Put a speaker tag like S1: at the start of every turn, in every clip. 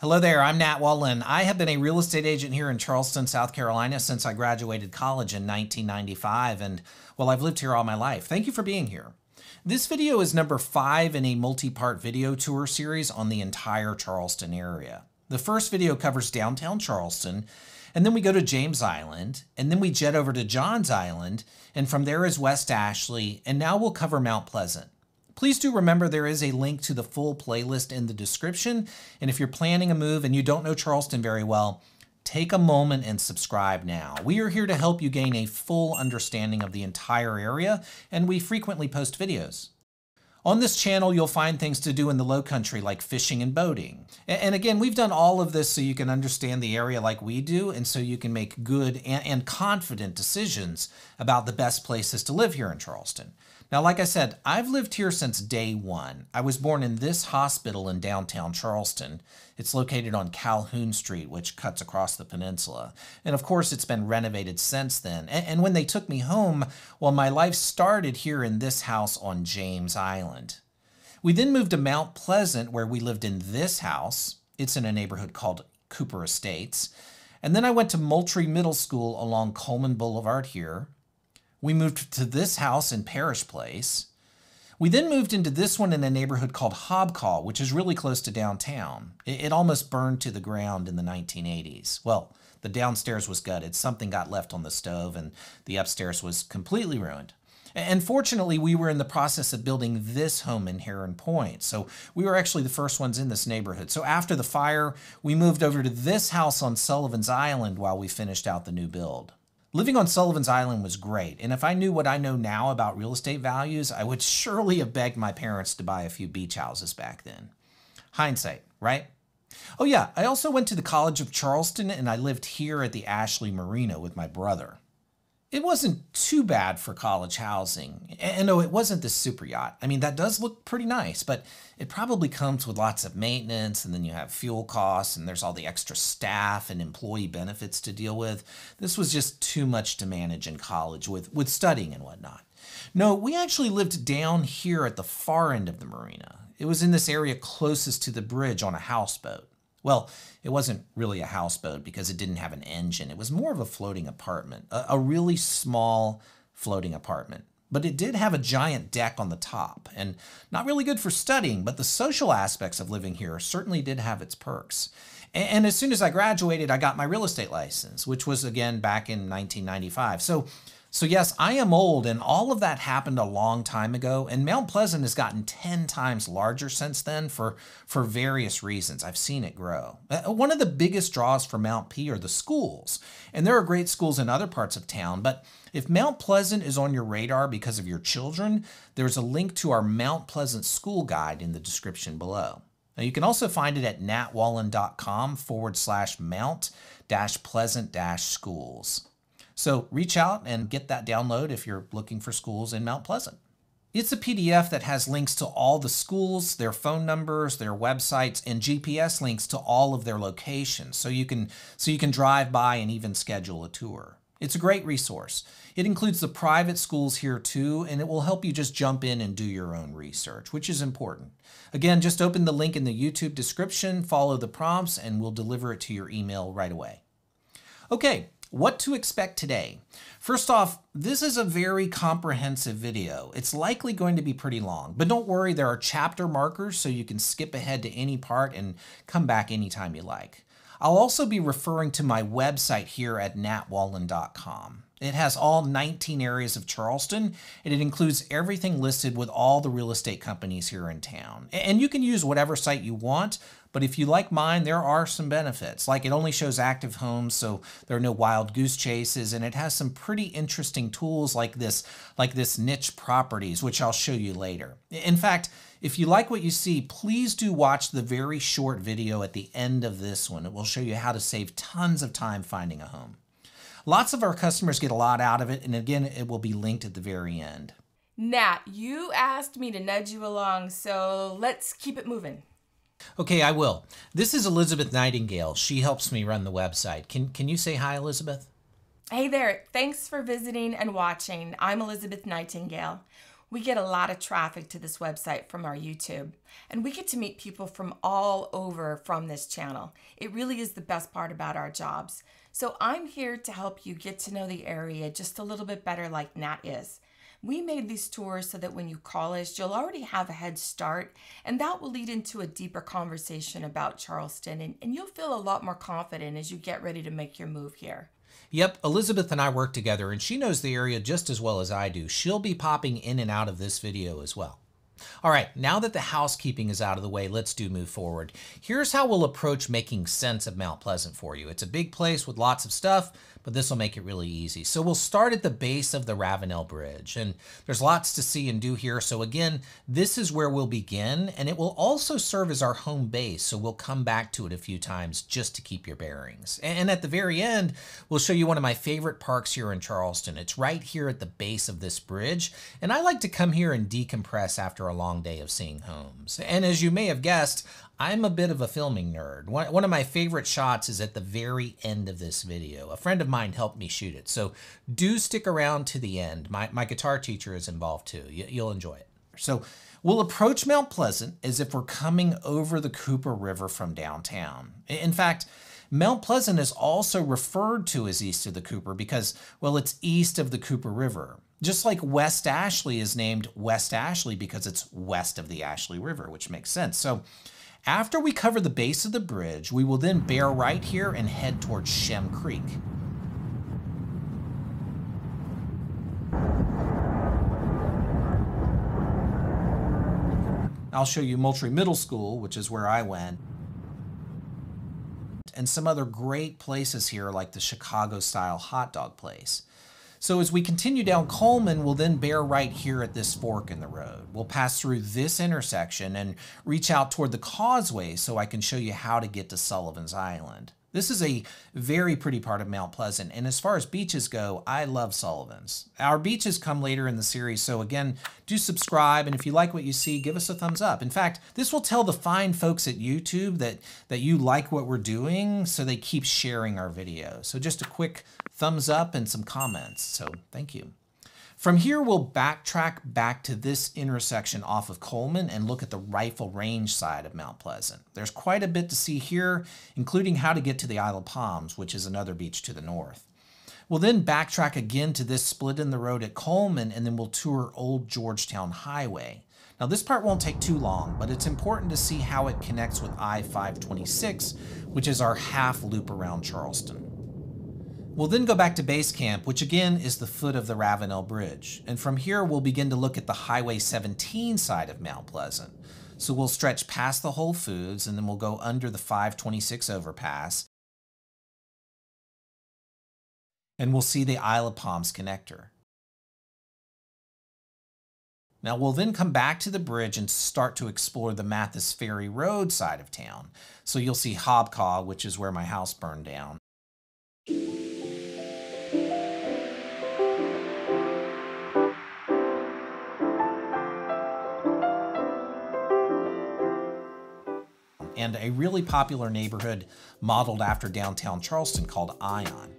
S1: Hello there, I'm Nat and I have been a real estate agent here in Charleston, South Carolina since I graduated college in 1995, and well, I've lived here all my life. Thank you for being here. This video is number 5 in a multi-part video tour series on the entire Charleston area. The first video covers downtown Charleston, and then we go to James Island, and then we jet over to Johns Island, and from there is West Ashley, and now we'll cover Mount Pleasant. Please do remember there is a link to the full playlist in the description, and if you're planning a move and you don't know Charleston very well, take a moment and subscribe now. We are here to help you gain a full understanding of the entire area, and we frequently post videos. On this channel, you'll find things to do in the Lowcountry like fishing and boating. And again, we've done all of this so you can understand the area like we do, and so you can make good and confident decisions about the best places to live here in Charleston. Now, like I said, I've lived here since day one. I was born in this hospital in downtown Charleston. It's located on Calhoun Street, which cuts across the peninsula. And of course, it's been renovated since then. And when they took me home, well, my life started here in this house on James Island. We then moved to Mount Pleasant, where we lived in this house. It's in a neighborhood called Cooper Estates. And then I went to Moultrie Middle School along Coleman Blvd here. We moved to this house in Parish Place. We then moved into this one in a neighborhood called Hobcaw, which is really close to downtown. It almost burned to the ground in the 1980s. Well, the downstairs was gutted. Something got left on the stove, and the upstairs was completely ruined. And fortunately, we were in the process of building this home in Heron Point, so we were actually the first ones in this neighborhood. So after the fire, we moved over to this house on Sullivan's Island while we finished out the new build. Living on Sullivan's Island was great, and if I knew what I know now about real estate values, I would surely have begged my parents to buy a few beach houses back then. Hindsight, right? Oh yeah, I also went to the College of Charleston, and I lived here at the Ashley Marina with my brother. It wasn't too bad for college housing. And no, it wasn't the super yacht. I mean, that does look pretty nice, but it probably comes with lots of maintenance, and then you have fuel costs, and there's all the extra staff and employee benefits to deal with. This was just too much to manage in college with studying and whatnot. No, we actually lived down here at the far end of the marina. It was in this area closest to the bridge on a houseboat. Well, it wasn't really a houseboat because it didn't have an engine. It was more of a floating apartment, a really small floating apartment. But it did have a giant deck on the top, and not really good for studying, but the social aspects of living here certainly did have its perks. And as soon as I graduated, I got my real estate license, which was again back in 1995. So yes, I am old, and all of that happened a long time ago, and Mount Pleasant has gotten 10 times larger since then for various reasons. I've seen it grow. One of the biggest draws for Mount P are the schools, and there are great schools in other parts of town, but if Mount Pleasant is on your radar because of your children, there's a link to our Mount Pleasant school guide in the description below. Now you can also find it at natwallen.com/mount-pleasant-schools. So reach out and get that download if you're looking for schools in Mount Pleasant. It's a PDF that has links to all the schools, their phone numbers, their websites, and GPS links to all of their locations, so you can drive by and even schedule a tour. It's a great resource. It includes the private schools here too, and it will help you just jump in and do your own research, which is important. Again, just open the link in the YouTube description, follow the prompts, and we'll deliver it to your email right away. Okay. What to expect today? First off, this is a very comprehensive video. It's likely going to be pretty long, but don't worry, there are chapter markers so you can skip ahead to any part and come back anytime you like. I'll also be referring to my website here at natwallen.com. It has all 19 areas of Charleston, and it includes everything listed with all the real estate companies here in town. And you can use whatever site you want, but if you like mine, there are some benefits. Like it only shows active homes, so there are no wild goose chases, and it has some pretty interesting tools like this niche properties, which I'll show you later. In fact, if you like what you see, please do watch the very short video at the end of this one. It will show you how to save tons of time finding a home. Lots of our customers get a lot out of it, and again, it will be linked at the very end.
S2: Nat, you asked me to nudge you along, so let's keep it moving.
S1: Okay, I will. This is Elizabeth Nightingale. She helps me run the website. Can you say hi, Elizabeth?
S2: Hey there. Thanks for visiting and watching. I'm Elizabeth Nightingale. We get a lot of traffic to this website from our YouTube, and we get to meet people from all over from this channel. It really is the best part about our jobs. So I'm here to help you get to know the area just a little bit better like Nat is. We made these tours so that when you call us, you'll already have a head start, and that will lead into a deeper conversation about Charleston, and you'll feel a lot more confident as you get ready to make your move here.
S1: Yep, Elizabeth and I work together, and she knows the area just as well as I do. She'll be popping in and out of this video as well. All right, now that the housekeeping is out of the way, let's move forward. Here's how we'll approach making sense of Mount Pleasant for you. It's a big place with lots of stuff, but this will make it really easy. So we'll start at the base of the Ravenel Bridge, and there's lots to see and do here. So again, this is where we'll begin, and it will also serve as our home base. So we'll come back to it a few times just to keep your bearings. And at the very end, we'll show you one of my favorite parks here in Charleston. It's right here at the base of this bridge, and I like to come here and decompress after a long day of seeing homes. And as you may have guessed, I'm a bit of a filming nerd. One of my favorite shots is at the very end of this video. A friend of mine helped me shoot it, so do stick around to the end. My guitar teacher is involved too. You'll enjoy it. So we'll approach Mount Pleasant as if we're coming over the Cooper River from downtown. In fact, Mount Pleasant is also referred to as east of the Cooper because, well, it's east of the Cooper River. Just like West Ashley is named West Ashley because it's west of the Ashley River, which makes sense. So after we cover the base of the bridge, we will then bear right here and head towards Shem Creek. I'll show you Moultrie Middle School, which is where I went, and some other great places here like the Chicago-style hot dog place. So as we continue down Coleman, we'll then bear right here at this fork in the road. We'll pass through this intersection and reach out toward the causeway so I can show you how to get to Sullivan's Island. This is a very pretty part of Mount Pleasant, and as far as beaches go, I love Sullivan's. Our beaches come later in the series, so again, do subscribe, and if you like what you see, give us a thumbs up. In fact, this will tell the fine folks at YouTube that you like what we're doing, so they keep sharing our videos. So just a quick thumbs up and some comments, so thank you. From here, we'll backtrack back to this intersection off of Coleman and look at the Rifle Range side of Mount Pleasant. There's quite a bit to see here, including how to get to the Isle of Palms, which is another beach to the north. We'll then backtrack again to this split in the road at Coleman, and then we'll tour Old Georgetown Highway. Now this part won't take too long, but it's important to see how it connects with I-526, which is our half loop around Charleston. We'll then go back to Basecamp, which again is the foot of the Ravenel Bridge. And from here, we'll begin to look at the Highway 17 side of Mount Pleasant. So we'll stretch past the Whole Foods, and then we'll go under the 526 overpass. And we'll see the Isle of Palms connector. Now we'll then come back to the bridge and start to explore the Mathis Ferry Rd side of town. So you'll see Hobcaw, which is where my house burned down. And a really popular neighborhood modeled after downtown Charleston called Ion.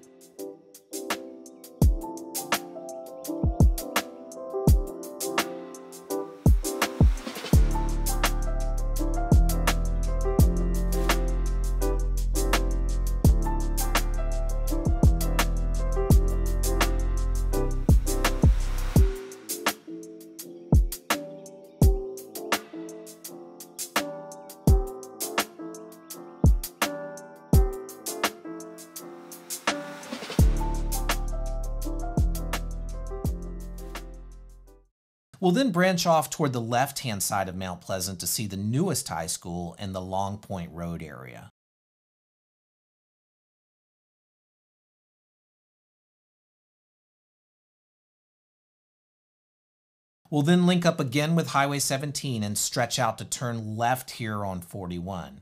S1: We'll then branch off toward the left-hand side of Mount Pleasant to see the newest high school and the Longpoint Rd area. We'll then link up again with Highway 17 and stretch out to turn left here on 41.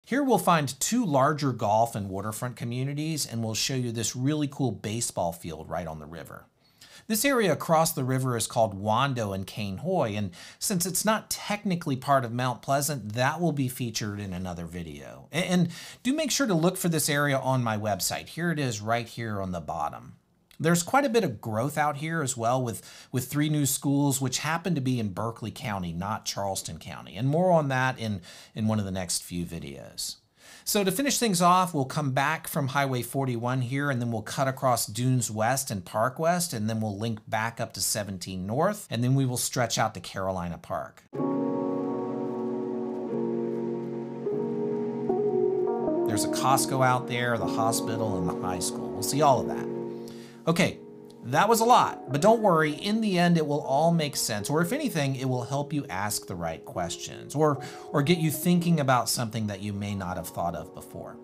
S1: Here we'll find two larger golf and waterfront communities, and we'll show you this really cool baseball field right on the river. This area across the river is called Wando and Cane Hoy, and since it's not technically part of Mount Pleasant, that will be featured in another video. And do make sure to look for this area on my website. Here it is right here on the bottom. There's quite a bit of growth out here as well with 3 new schools, which happen to be in Berkeley County, not Charleston County. And more on that in one of the next few videos. So to finish things off, we'll come back from Highway 41 here, and then we'll cut across Dunes West and Park West, and then we'll link back up to 17 North, and then we will stretch out to Carolina Park. There's a Costco out there, the hospital, and the high school. We'll see all of that. Okay, that was a lot, but don't worry, in the end it will all make sense, or if anything, it will help you ask the right questions, or get you thinking about something that you may not have thought of before.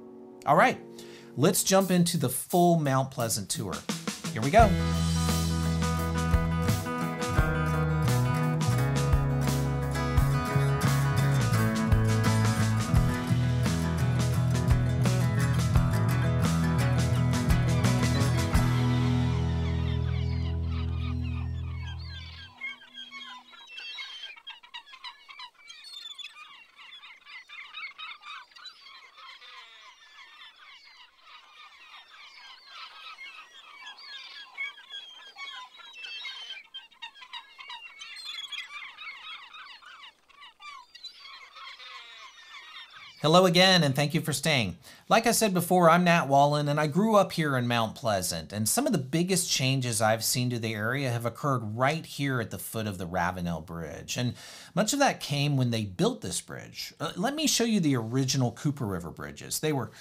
S1: All right, let's jump into the full Mount Pleasant tour. Here we go. Hello again, and thank you for staying. Like I said before, I'm Nat Wallen, and I grew up here in Mount Pleasant, and some of the biggest changes I've seen to the area have occurred right here at the foot of the Ravenel Bridge, and much of that came when they built this bridge. Let me show you the original Cooper River bridges. They were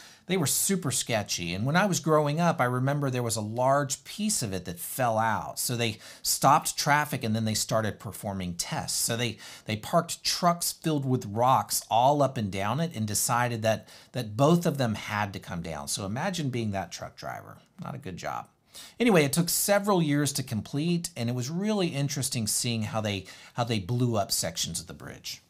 S1: super sketchy, and when I was growing up, I remember there was a large piece of it that fell out, so they stopped traffic and then they started performing tests. So they parked trucks filled with rocks all up and down it and decided that both of them had to come down. So imagine being that truck driver. Not a good job. Anyway, it took several years to complete, and it was really interesting seeing how they blew up sections of the bridge.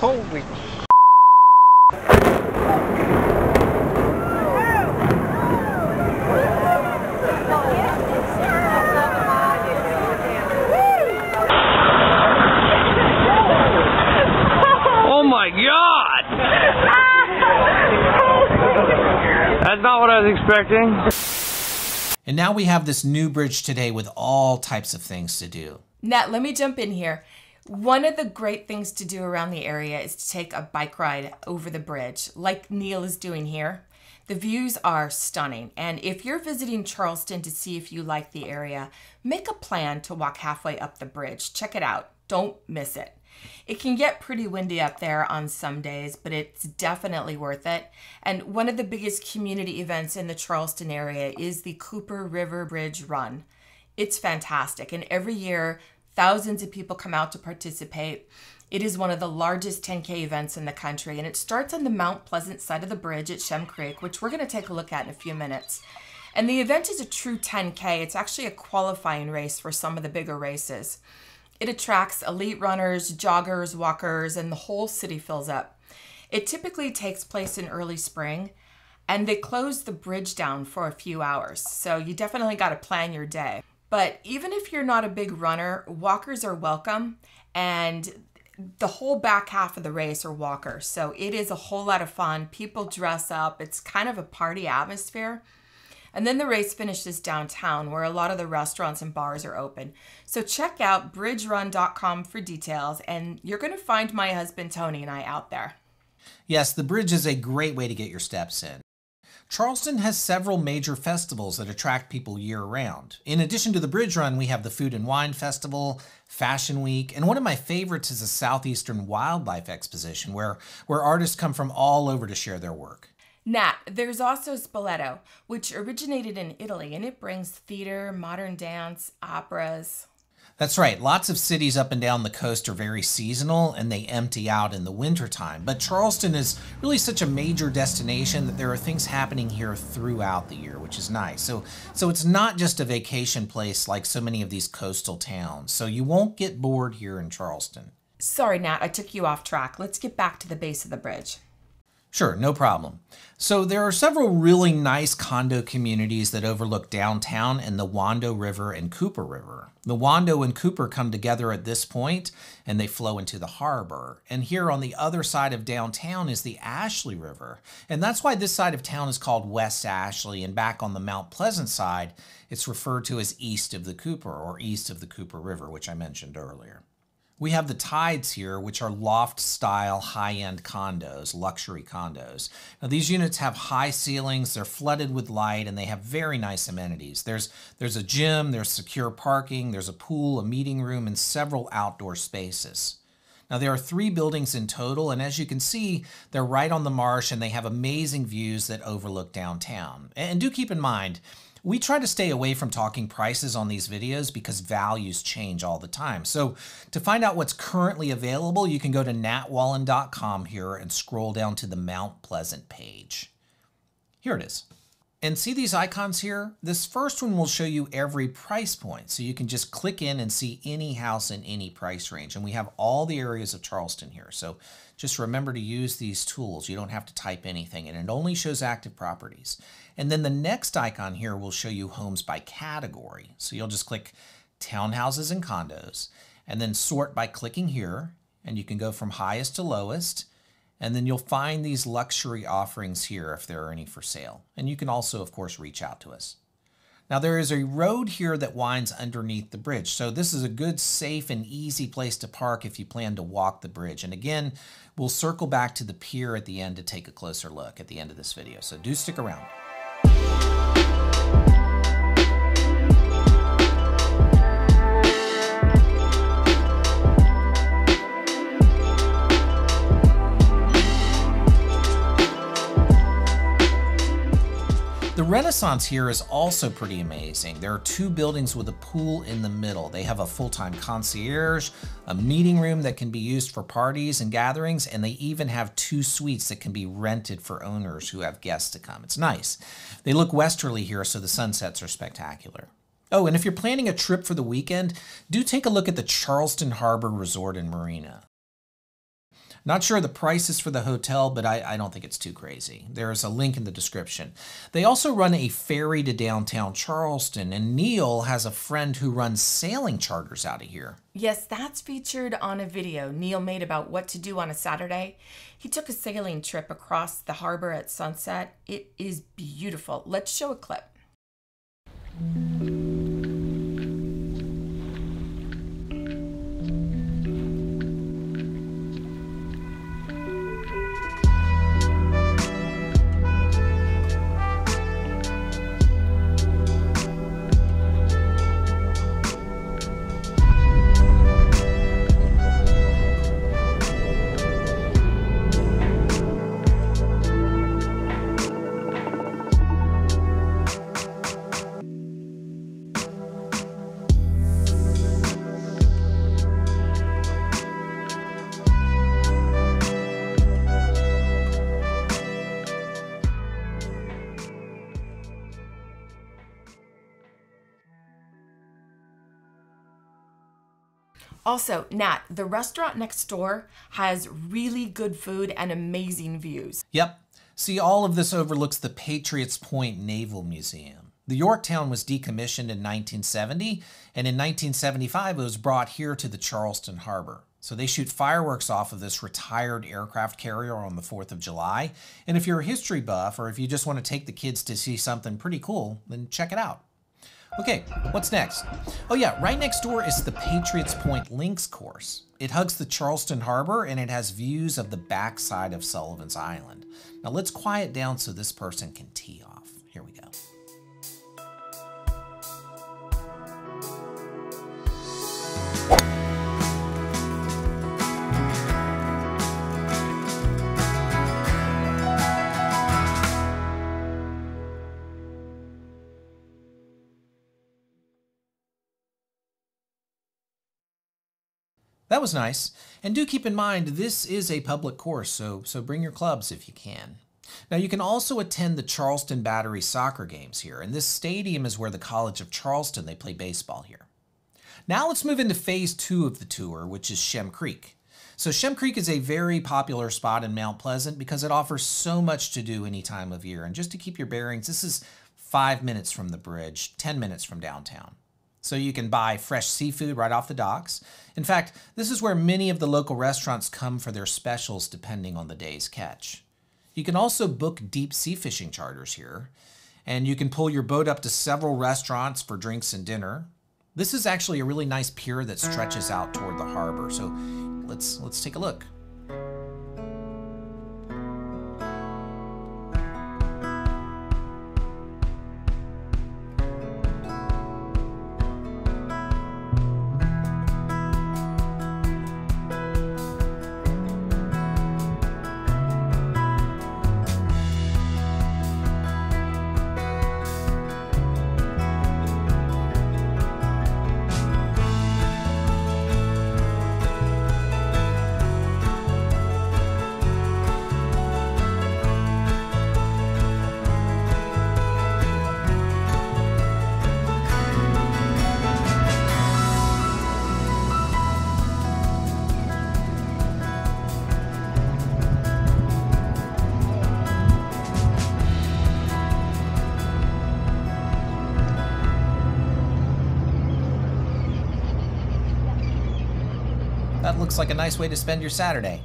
S3: Holy oh my God! That's not what I was expecting.
S1: And now we have this new bridge today with all types of things to do.
S2: Nat, let me jump in here. One of the great things to do around the area is to take a bike ride over the bridge, like Neil is doing here. The views are stunning, and if you're visiting Charleston to see if you like the area, make a plan to walk halfway up the bridge. Check it out. Don't miss it. It can get pretty windy up there on some days, but it's definitely worth it. And one of the biggest community events in the Charleston area is the Cooper River Bridge Run. It's fantastic, and every year, thousands of people come out to participate. It is one of the largest 10K events in the country, and it starts on the Mount Pleasant side of the bridge at Shem Creek, which we're going to take a look at in a few minutes. And the event is a true 10K. It's actually a qualifying race for some of the bigger races. It attracts elite runners, joggers, walkers, and the whole city fills up. It typically takes place in early spring, and they close the bridge down for a few hours, so you definitely got to plan your day. But even if you're not a big runner, walkers are welcome, and the whole back half of the race are walkers. So it is a whole lot of fun. People dress up. It's kind of a party atmosphere. And then the race finishes downtown, where a lot of the restaurants and bars are open. So check out bridgerun.com for details, and you're going to find my husband Tony and I out there.
S1: Yes, the bridge is a great way to get your steps in. Charleston has several major festivals that attract people year-round. In addition to the Bridge Run, we have the Food and Wine Festival, Fashion Week, and one of my favorites is a Southeastern Wildlife Exposition, where artists come from all over to share their work.
S2: Nat, there's also Spoleto, which originated in Italy, and it brings theater, modern dance, operas.
S1: That's right. Lots of cities up and down the coast are very seasonal, and they empty out in the wintertime. But Charleston is really such a major destination that there are things happening here throughout the year, which is nice. So it's not just a vacation place like so many of these coastal towns. So you won't get bored here in Charleston.
S2: Sorry, Nat, I took you off track. Let's get back to the base of the bridge.
S1: Sure, no problem. So there are several really nice condo communities that overlook downtown and the Wando River and Cooper River. The Wando and Cooper come together at this point and they flow into the harbor. And here on the other side of downtown is the Ashley River. And that's why this side of town is called West Ashley, and back on the Mount Pleasant side, it's referred to as east of the Cooper or east of the Cooper River, which I mentioned earlier. We have the Tides here, which are loft-style, high-end condos, luxury condos. Now, these units have high ceilings, they're flooded with light, and they have very nice amenities. There's a gym, there's secure parking, there's a pool, a meeting room, and several outdoor spaces. Now, there are 3 buildings in total, and as you can see, they're right on the marsh, and they have amazing views that overlook downtown. And do keep in mind, we try to stay away from talking prices on these videos because values change all the time. So to find out what's currently available, you can go to natwallen.com here and scroll down to the Mount Pleasant page. Here it is. And see these icons here? This first one will show you every price point. So you can just click in and see any house in any price range. And we have all the areas of Charleston here. So just remember to use these tools. You don't have to type anything, and it only shows active properties. And then the next icon here will show you homes by category. So you'll just click townhouses and condos, and then sort by clicking here, and you can go from highest to lowest. And then you'll find these luxury offerings here if there are any for sale. And you can also, of course, reach out to us. Now, there is a road here that winds underneath the bridge. So this is a good, safe, and easy place to park if you plan to walk the bridge. And again, we'll circle back to the pier at the end to take a closer look at the end of this video. So do stick around. The Renaissance here is also pretty amazing. There are 2 buildings with a pool in the middle. They have a full-time concierge, a meeting room that can be used for parties and gatherings, and they even have 2 suites that can be rented for owners who have guests to come. It's nice. They look westerly here, so the sunsets are spectacular. Oh, and if you're planning a trip for the weekend, do take a look at the Charleston Harbor Resort and Marina. Not sure the prices for the hotel, but I don't think it's too crazy. There's a link in the description. They also run a ferry to downtown Charleston, and Neil has a friend who runs sailing charters out of here.
S2: Yes, that's featured on a video Neil made about what to do on a Saturday. He took a sailing trip across the harbor at sunset. It is beautiful. Let's show a clip. Also, Nat, the restaurant next door has really good food and amazing views.
S1: Yep. See, all of this overlooks the Patriots Point Naval Museum. The Yorktown was decommissioned in 1970, and in 1975 it was brought here to the Charleston Harbor. So they shoot fireworks off of this retired aircraft carrier on the 4th of July. And if you're a history buff, or if you just want to take the kids to see something pretty cool, then check it out. Okay, what's next? Oh yeah, right next door is the Patriots Point Links course. It hugs the Charleston Harbor, and it has views of the backside of Sullivan's Island. Now let's quiet down so this person can tee off. Here we go. That was nice. And do keep in mind, this is a public course, so bring your clubs if you can. Now, you can also attend the Charleston Battery soccer games here, and this stadium is where the College of Charleston, they play baseball here. Now let's move into phase 2 of the tour, which is Shem Creek. So Shem Creek is a very popular spot in Mount Pleasant because it offers so much to do any time of year. And just to keep your bearings, this is 5 minutes from the bridge, 10 minutes from downtown. So you can buy fresh seafood right off the docks. In fact, this is where many of the local restaurants come for their specials depending on the day's catch. You can also book deep sea fishing charters here, and you can pull your boat up to several restaurants for drinks and dinner. This is actually a really nice pier that stretches out toward the harbor, so let's take a look. That looks like a nice way to spend your Saturday.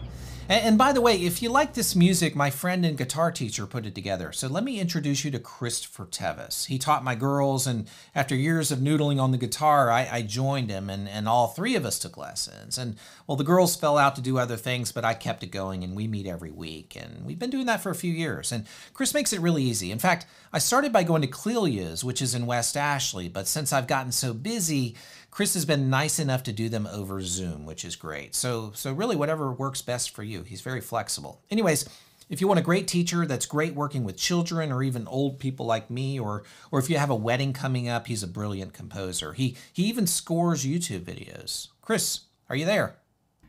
S1: And by the way, if you like this music, my friend and guitar teacher put it together. So let me introduce you to Christopher Tevis. He taught my girls, and after years of noodling on the guitar, I joined him, and all three of us took lessons. And well, the girls fell out to do other things, but I kept it going, and we meet every week. And we've been doing that for a few years. And Chris makes it really easy. In fact, I started by going to Clelia's, which is in West Ashley, but since I've gotten so busy, Chris has been nice enough to do them over Zoom, which is great. So really whatever works best for you. He's very flexible. Anyways, if you want a great teacher that's great working with children or even old people like me, or if you have a wedding coming up, he's a brilliant composer. He even scores YouTube videos. Chris, are you there?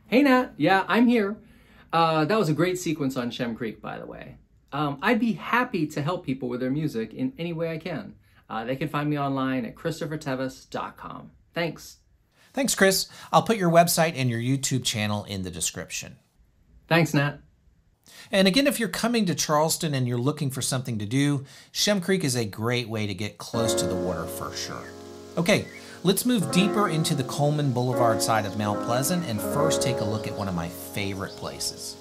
S4: Hey Nat, yeah, I'm here. That was a great sequence on Shem Creek, by the way. I'd be happy to help people with their music in any way I can. They can find me online at christophertevis.com. Thanks.
S1: Thanks, Chris. I'll put your website and your YouTube channel in the description.
S4: Thanks, Nat.
S1: And again, if you're coming to Charleston and you're looking for something to do, Shem Creek is a great way to get close to the water for sure. Okay, let's move deeper into the Coleman Blvd side of Mount Pleasant and first take a look at one of my favorite places.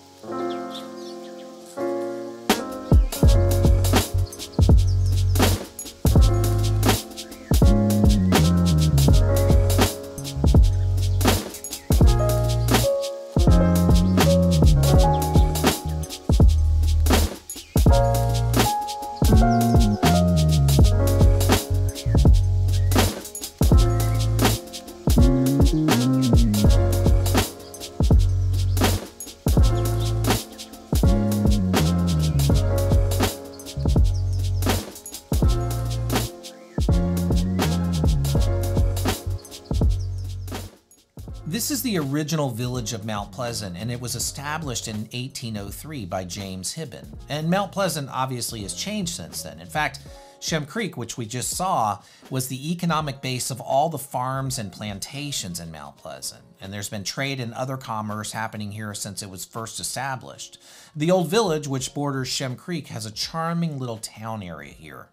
S1: This is the original village of Mount Pleasant, and it was established in 1803 by James Hibben. And Mount Pleasant obviously has changed since then. In fact, Shem Creek, which we just saw, was the economic base of all the farms and plantations in Mount Pleasant. And there's been trade and other commerce happening here since it was first established. The old village, which borders Shem Creek, has a charming little town area here.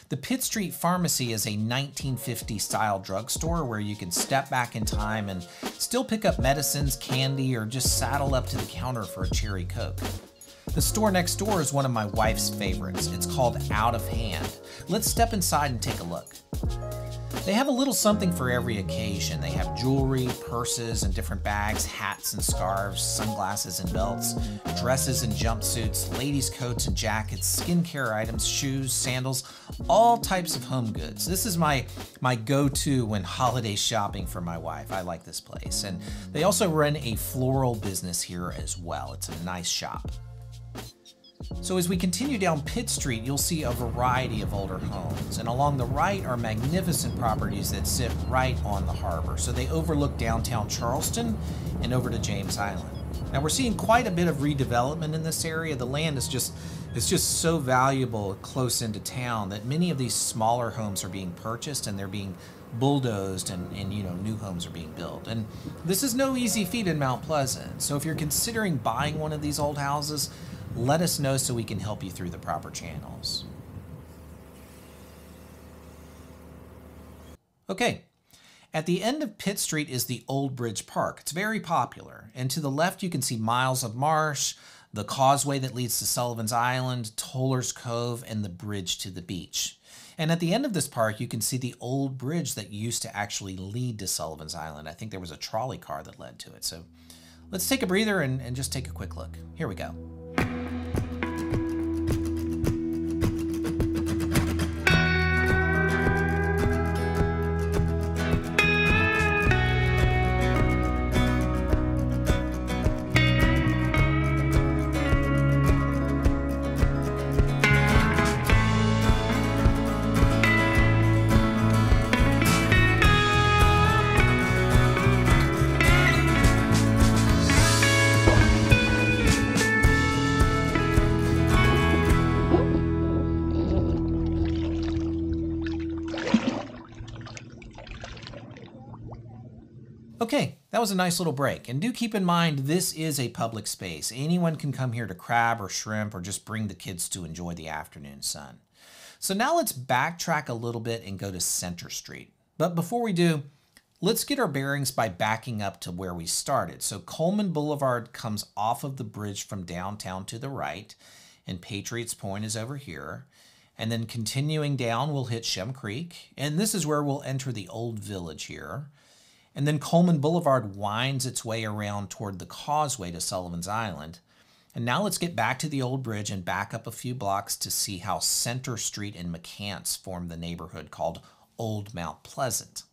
S1: The Pitt Street Pharmacy is a 1950-style drugstore where you can step back in time and still pick up medicines, candy, or just saddle up to the counter for a cherry Coke. The store next door is one of my wife's favorites. It's called Out of Hand. Let's step inside and take a look. They have a little something for every occasion. They have jewelry, purses, and different bags, hats and scarves, sunglasses and belts, dresses and jumpsuits, ladies' coats and jackets, skincare items, shoes, sandals, all types of home goods. This is my go-to when holiday shopping for my wife. I like this place. And they also run a floral business here as well. It's a nice shop. So as we continue down Pitt Street, you'll see a variety of older homes, and along the right are magnificent properties that sit right on the harbor. So they overlook downtown Charleston and over to James Island. Now we're seeing quite a bit of redevelopment in this area. The land is just so valuable close into town that many of these smaller homes are being purchased and they're being bulldozed and you know, new homes are being built. And this is no easy feat in Mount Pleasant. So if you're considering buying one of these old houses, let us know so we can help you through the proper channels. Okay, at the end of Pitt Street is the Old Bridge Park. It's very popular. And to the left, you can see miles of marsh, the causeway that leads to Sullivan's Island, Toller's Cove, and the bridge to the beach. And at the end of this park, you can see the old bridge that used to actually lead to Sullivan's Island. I think there was a trolley car that led to it. So let's take a breather and just take a quick look. Here we go. Okay, that was a nice little break. And do keep in mind, this is a public space. Anyone can come here to crab or shrimp or just bring the kids to enjoy the afternoon sun. So now let's backtrack a little bit and go to Center Street. But before we do, let's get our bearings by backing up to where we started. So Coleman Blvd comes off of the bridge from downtown to the right, and Patriots Point is over here. And then continuing down, we'll hit Shem Creek. And this is where we'll enter the old village here. And then Coleman Blvd winds its way around toward the causeway to Sullivan's Island. And now let's get back to the old bridge and back up a few blocks to see how Center Street and McCants form the neighborhood called Old Mount Pleasant.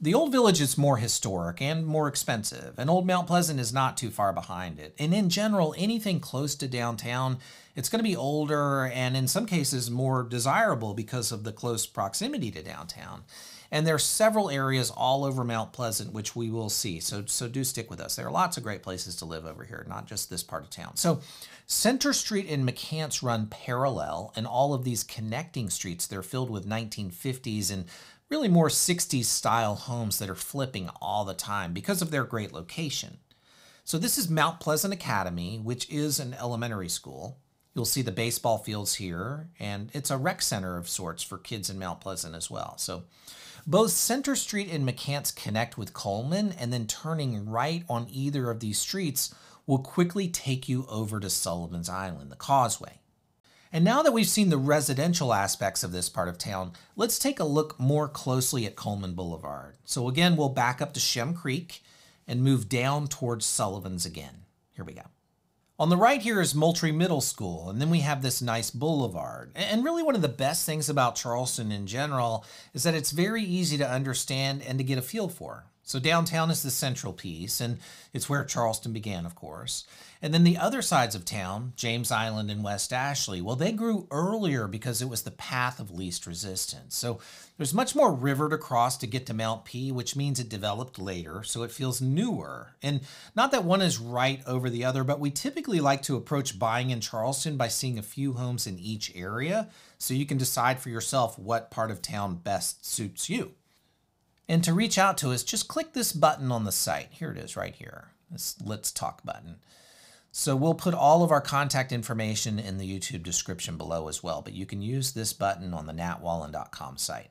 S1: The old village is more historic and more expensive, and Old Mount Pleasant is not too far behind it. And in general, anything close to downtown, it's going to be older and in some cases more desirable because of the close proximity to downtown. And there are several areas all over Mount Pleasant which we will see, so do stick with us. There are lots of great places to live over here, not just this part of town. So Center Street and McCants run parallel, and all of these connecting streets, they're filled with 1950s and really more 60s style homes that are flipping all the time because of their great location. So this is Mount Pleasant Academy, which is an elementary school. You'll see the baseball fields here, and it's a rec center of sorts for kids in Mount Pleasant as well. So both Center Street and McCants connect with Coleman, and then turning right on either of these streets will quickly take you over to Sullivan's Island, the causeway. And now that we've seen the residential aspects of this part of town, let's take a look more closely at Coleman Blvd. So again, we'll back up to Shem Creek and move down towards Sullivan's again. Here we go. On the right here is Moultrie Middle School, and then we have this nice boulevard. And really one of the best things about Charleston in general is that it's very easy to understand and to get a feel for. So downtown is the central piece, and it's where Charleston began, of course. And then the other sides of town, James Island and West Ashley, well, they grew earlier because it was the path of least resistance. So there's much more river to cross to get to Mount P, which means it developed later, so it feels newer. And not that one is right over the other, but we typically like to approach buying in Charleston by seeing a few homes in each area, so you can decide for yourself what part of town best suits you. And to reach out to us, just click this button on the site. Here it is right here, this Let's Talk button. So we'll put all of our contact information in the YouTube description below as well, but you can use this button on the natwallen.com site.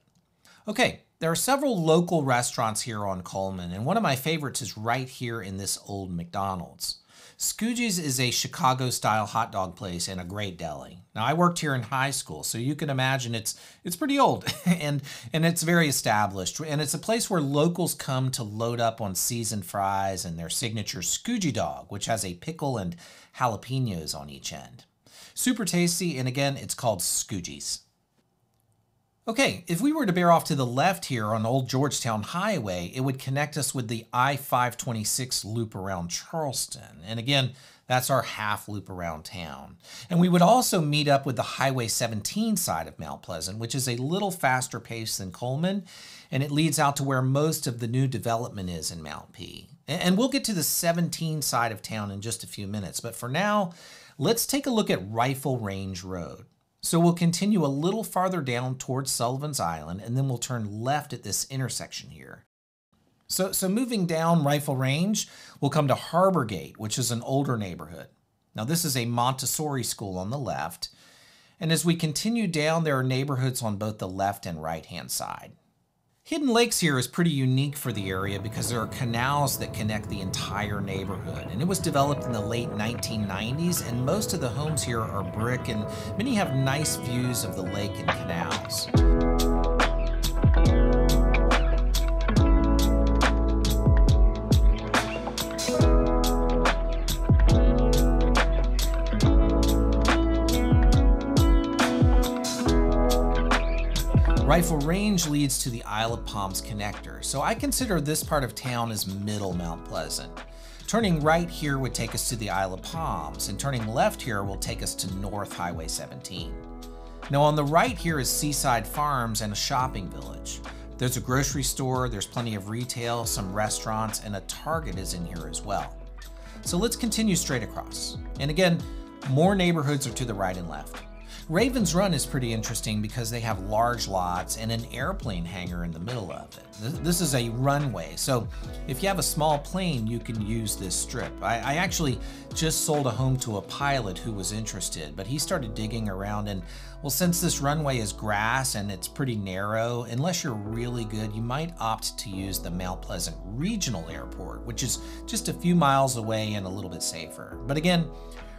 S1: Okay, there are several local restaurants here on Coleman, and one of my favorites is right here in this old McDonald's. Scoogy's is a Chicago-style hot dog place and a great deli. Now, I worked here in high school, so you can imagine it's pretty old and it's very established. And it's a place where locals come to load up on seasoned fries and their signature Scoogy dog, which has a pickle and jalapenos on each end. Super tasty, and again, it's called Scoogy's. Okay, if we were to bear off to the left here on Old Georgetown Highway, it would connect us with the I-526 loop around Charleston. And again, that's our half loop around town. And we would also meet up with the Highway 17 side of Mount Pleasant, which is a little faster pace than Coleman, and it leads out to where most of the new development is in Mount P. And we'll get to the 17 side of town in just a few minutes, but for now, let's take a look at Rifle Range Road. So we'll continue a little farther down towards Sullivan's Island, and then we'll turn left at this intersection here. So moving down Rifle Range, we'll come to Harbor Gate, which is an older neighborhood. Now this is a Montessori school on the left. And as we continue down, there are neighborhoods on both the left and right-hand side. Hidden Lakes here is pretty unique for the area because there are canals that connect the entire neighborhood. And it was developed in the late 1990s, and most of the homes here are brick, and many have nice views of the lake and canals. Rifle Range leads to the Isle of Palms connector, so I consider this part of town as middle Mount Pleasant. Turning right here would take us to the Isle of Palms, and turning left here will take us to North Highway 17. Now on the right here is Seaside Farms and a shopping village. There's a grocery store, there's plenty of retail, some restaurants, and a Target is in here as well. So let's continue straight across. And again, more neighborhoods are to the right and left. Ravens Run is pretty interesting because they have large lots and an airplane hangar in the middle of it. This is a runway, so if you have a small plane, you can use this strip. I actually just sold a home to a pilot who was interested, but he started digging around, and well, since this runway is grass and it's pretty narrow, unless you're really good, you might opt to use the Mount Pleasant Regional Airport, which is just a few miles away and a little bit safer. But again,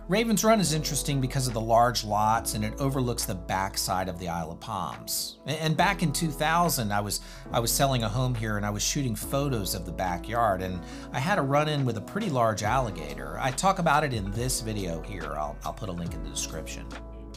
S1: Ravens Run is interesting because of the large lots, and it overlooks the backside of the Isle of Palms. And back in 2000, I was selling a home here, and I was shooting photos of the backyard, and I had a run-in with a pretty large alligator. I talk about it in this video here. I'll put a link in the description.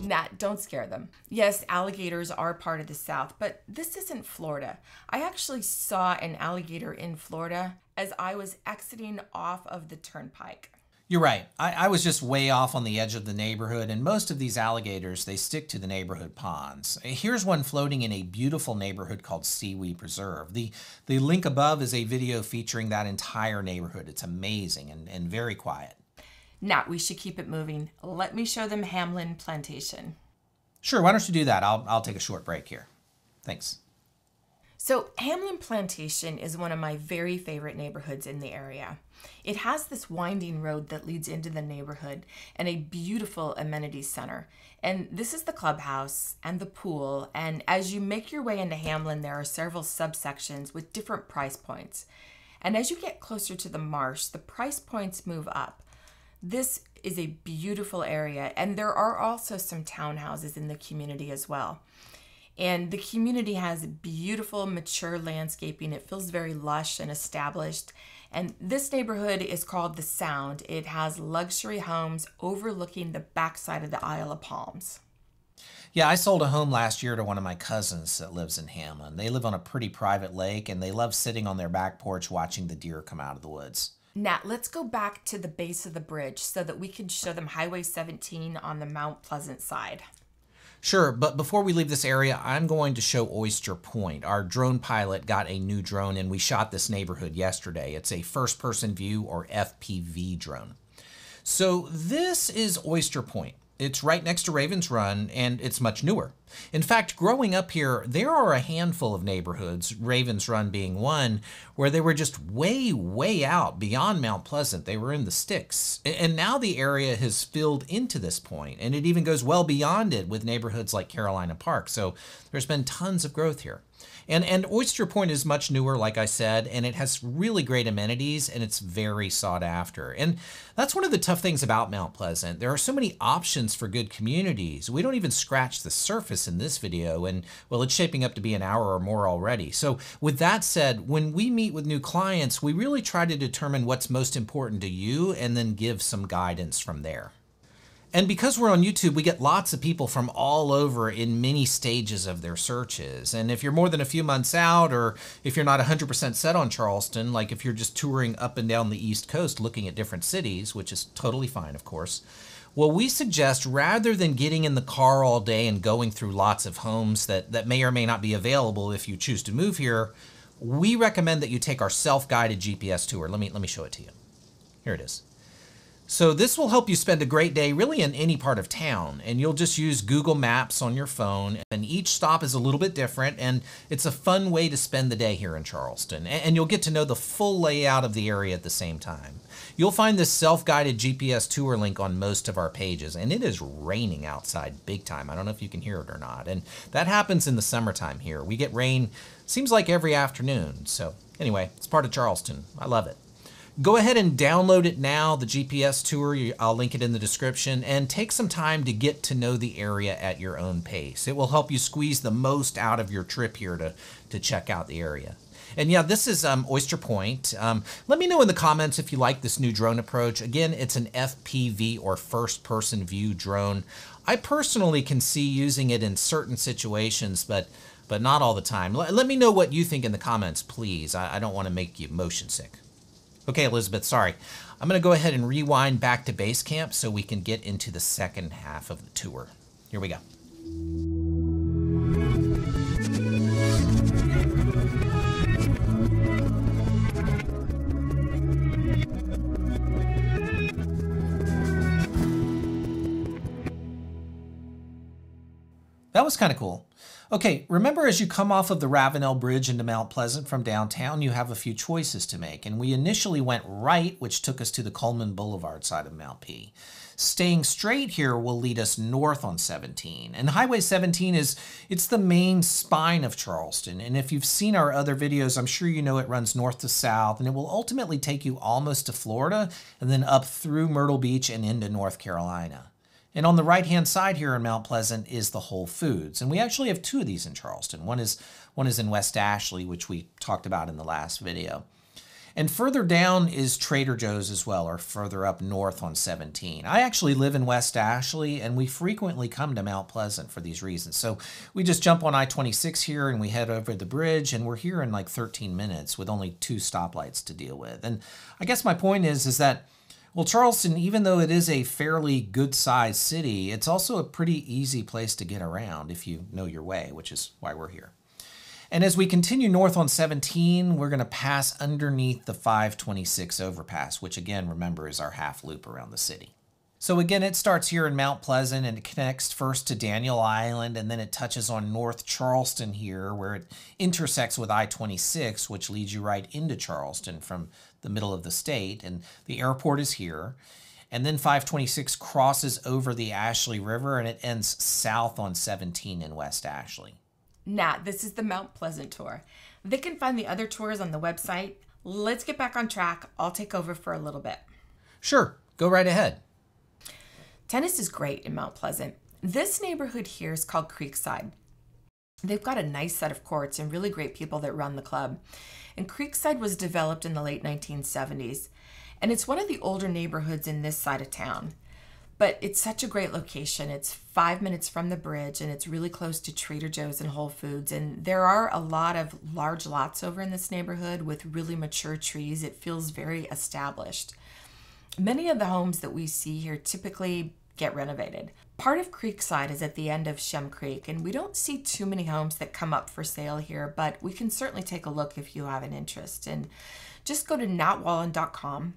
S2: Nat, don't scare them. Yes, alligators are part of the South, but this isn't Florida. I actually saw an alligator in Florida as I was exiting off of the turnpike.
S1: You're right. I was just way off on the edge of the neighborhood, and most of these alligators, they stick to the neighborhood ponds. Here's one floating in a beautiful neighborhood called Seaweed Preserve. The link above is a video featuring that entire neighborhood. It's amazing and very quiet.
S2: Nat, we should keep it moving. Let me show them Hamlin Plantation.
S1: Sure, why don't you do that? I'll take a short break here. Thanks.
S2: So Hamlin Plantation is one of my very favorite neighborhoods in the area. It has this winding road that leads into the neighborhood and a beautiful amenities center. And this is the clubhouse and the pool. And as you make your way into Hamlin, there are several subsections with different price points. And as you get closer to the marsh, the price points move up. This is a beautiful area, and there are also some townhouses in the community as well. And the community has beautiful, mature landscaping. It feels very lush and established. And this neighborhood is called The Sound. It has luxury homes overlooking the backside of the Isle of Palms.
S1: Yeah, I sold a home last year to one of my cousins that lives in Hamlin. They live on a pretty private lake, and they love sitting on their back porch watching the deer come out of the woods.
S2: Nat, let's go back to the base of the bridge so that we can show them Highway 17 on the Mount Pleasant side.
S1: Sure, but before we leave this area, I'm going to show Oyster Point. Our drone pilot got a new drone, and we shot this neighborhood yesterday. It's a first-person view, or FPV drone. So this is Oyster Point. It's right next to Ravens Run, and it's much newer. In fact, growing up here, there are a handful of neighborhoods, Ravens Run being one, where they were just way, way out beyond Mount Pleasant. They were in the sticks. And now the area has filled into this point, and it even goes well beyond it with neighborhoods like Carolina Park. So there's been tons of growth here. And Oyster Point is much newer, like I said, and it has really great amenities, and it's very sought after. And that's one of the tough things about Mount Pleasant. There are so many options for good communities. We don't even scratch the surface in this video, and well, it's shaping up to be an hour or more already. So with that said, when we meet with new clients, we really try to determine what's most important to you and then give some guidance from there. And because we're on YouTube, we get lots of people from all over in many stages of their searches. And if you're more than a few months out, or if you're not 100% set on Charleston, like if you're just touring up and down the East Coast looking at different cities, which is totally fine, of course, well, we suggest rather than getting in the car all day and going through lots of homes that may or may not be available if you choose to move here, we recommend that you take our self-guided GPS tour. Let me show it to you. Here it is. So this will help you spend a great day really in any part of town, and you'll just use Google Maps on your phone, and each stop is a little bit different, and it's a fun way to spend the day here in Charleston, and you'll get to know the full layout of the area at the same time. You'll find this self-guided GPS tour link on most of our pages, and it is raining outside big time. I don't know if you can hear it or not, and that happens in the summertime here. We get rain, seems like every afternoon, so anyway, it's part of Charleston. I love it. Go ahead and download it now, the GPS tour. I'll link it in the description, and take some time to get to know the area at your own pace. It will help you squeeze the most out of your trip here to check out the area. And yeah, this is Oyster Point. Let me know in the comments if you like this new drone approach. Again, it's an FPV or first person view drone. I personally can see using it in certain situations, but not all the time. Let me know what you think in the comments, please. I don't want to make you motion sick. Okay, Elizabeth, sorry. I'm going to go ahead and rewind back to Basecamp so we can get into the second half of the tour. Here we go. That was kind of cool. Okay, remember as you come off of the Ravenel Bridge into Mount Pleasant from downtown, you have a few choices to make. And we initially went right, which took us to the Coleman Blvd side of Mount P. Staying straight here will lead us north on 17. And Highway 17 it's the main spine of Charleston. And if you've seen our other videos, I'm sure you know it runs north to south, and it will ultimately take you almost to Florida and then up through Myrtle Beach and into North Carolina. And on the right-hand side here in Mount Pleasant is the Whole Foods. And we actually have two of these in Charleston. One is in West Ashley, which we talked about in the last video. And further down is Trader Joe's as well, or further up north on 17. I actually live in West Ashley, and we frequently come to Mount Pleasant for these reasons. So we just jump on I-26 here, and we head over the bridge, and we're here in like 13 minutes with only 2 stoplights to deal with. And I guess my point is that, well, Charleston, even though it is a fairly good-sized city, it's also a pretty easy place to get around if you know your way, which is why we're here. And as we continue north on 17, we're going to pass underneath the 526 overpass, which again, remember, is our half loop around the city. So again, it starts here in Mount Pleasant, and it connects first to Daniel Island, and then it touches on North Charleston here, where it intersects with I-26, which leads you right into Charleston from the middle of the state, and the airport is here. And then 526 crosses over the Ashley River, and it ends south on 17 in West Ashley.
S2: Nat, this is the Mount Pleasant tour. They can find the other tours on the website. Let's get back on track. I'll take over for a little bit.
S1: Sure, go right ahead.
S2: Tennis is great in Mount Pleasant. This neighborhood here is called Creekside. They've got a nice set of courts and really great people that run the club. And Creekside was developed in the late 1970s. And it's one of the older neighborhoods in this side of town. But it's such a great location. It's 5 minutes from the bridge, and it's really close to Trader Joe's and Whole Foods. And there are a lot of large lots over in this neighborhood with really mature trees. It feels very established. Many of the homes that we see here typically get renovated. Part of Creekside is at the end of Shem Creek, and we don't see too many homes that come up for sale here, but we can certainly take a look if you have an interest. And just go to natwallen.com,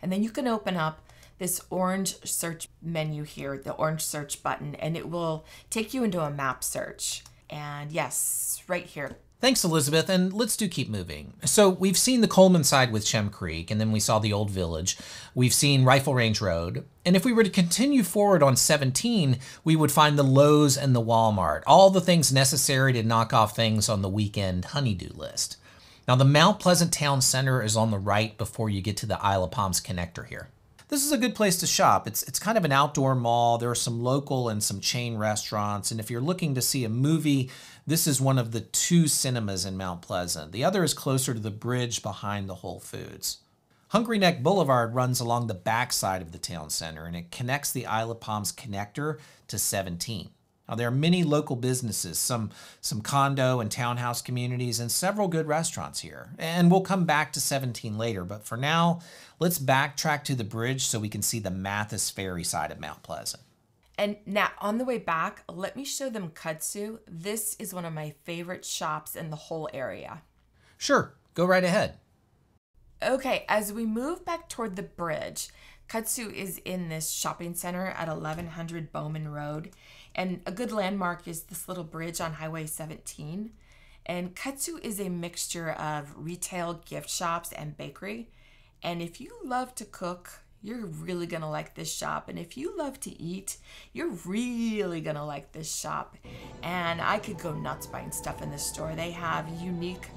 S2: and then you can open up this orange search menu here, the orange search button, and it will take you into a map search. And yes, right here.
S1: Thanks, Elizabeth, and let's keep moving. So we've seen the Coleman side with Shem Creek, and then we saw the Old Village. We've seen Rifle Range Road, and if we were to continue forward on 17, we would find the Lowe's and the Walmart, all the things necessary to knock off things on the weekend honeydew list. Now, the Mount Pleasant Town Center is on the right before you get to the Isle of Palms connector here. This is a good place to shop. It's kind of an outdoor mall. There are some local and some chain restaurants. And if you're looking to see a movie, this is one of the 2 cinemas in Mount Pleasant. The other is closer to the bridge behind the Whole Foods. Hungry Neck Boulevard runs along the back side of the town center, and it connects the Isle of Palms connector to 17. Now, there are many local businesses, some condo and townhouse communities, and several good restaurants here. And we'll come back to 17 later, but for now, let's backtrack to the bridge so we can see the Mathis Ferry side of Mount Pleasant.
S2: And now, on the way back, let me show them Kudzu. This is one of my favorite shops in the whole area.
S1: Sure, go right ahead.
S2: Okay, as we move back toward the bridge, Kudzu is in this shopping center at 1100 Bowman Road, and a good landmark is this little bridge on Highway 17. And Kudzu is a mixture of retail, gift shops, and bakery. And if you love to cook, you're really gonna like this shop. And if you love to eat, you're really gonna like this shop. And I could go nuts buying stuff in this store. They have unique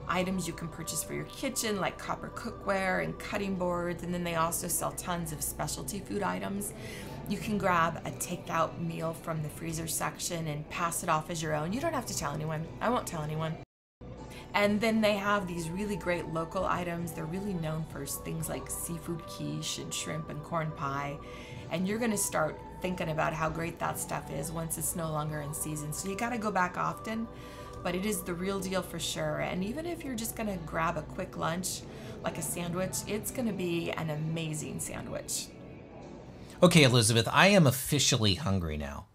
S2: items you can purchase for your kitchen, like copper cookware and cutting boards, and then they also sell tons of specialty food items. You can grab a takeout meal from the freezer section and pass it off as your own. You don't have to tell anyone. I won't tell anyone. And then they have these really great local items. They're really known for things like seafood quiche and shrimp and corn pie. And you're gonna start thinking about how great that stuff is once it's no longer in season. So you gotta go back often, but it is the real deal for sure. And even if you're just gonna grab a quick lunch, like a sandwich, it's gonna be an amazing sandwich.
S1: Okay, Elizabeth, I am officially hungry now.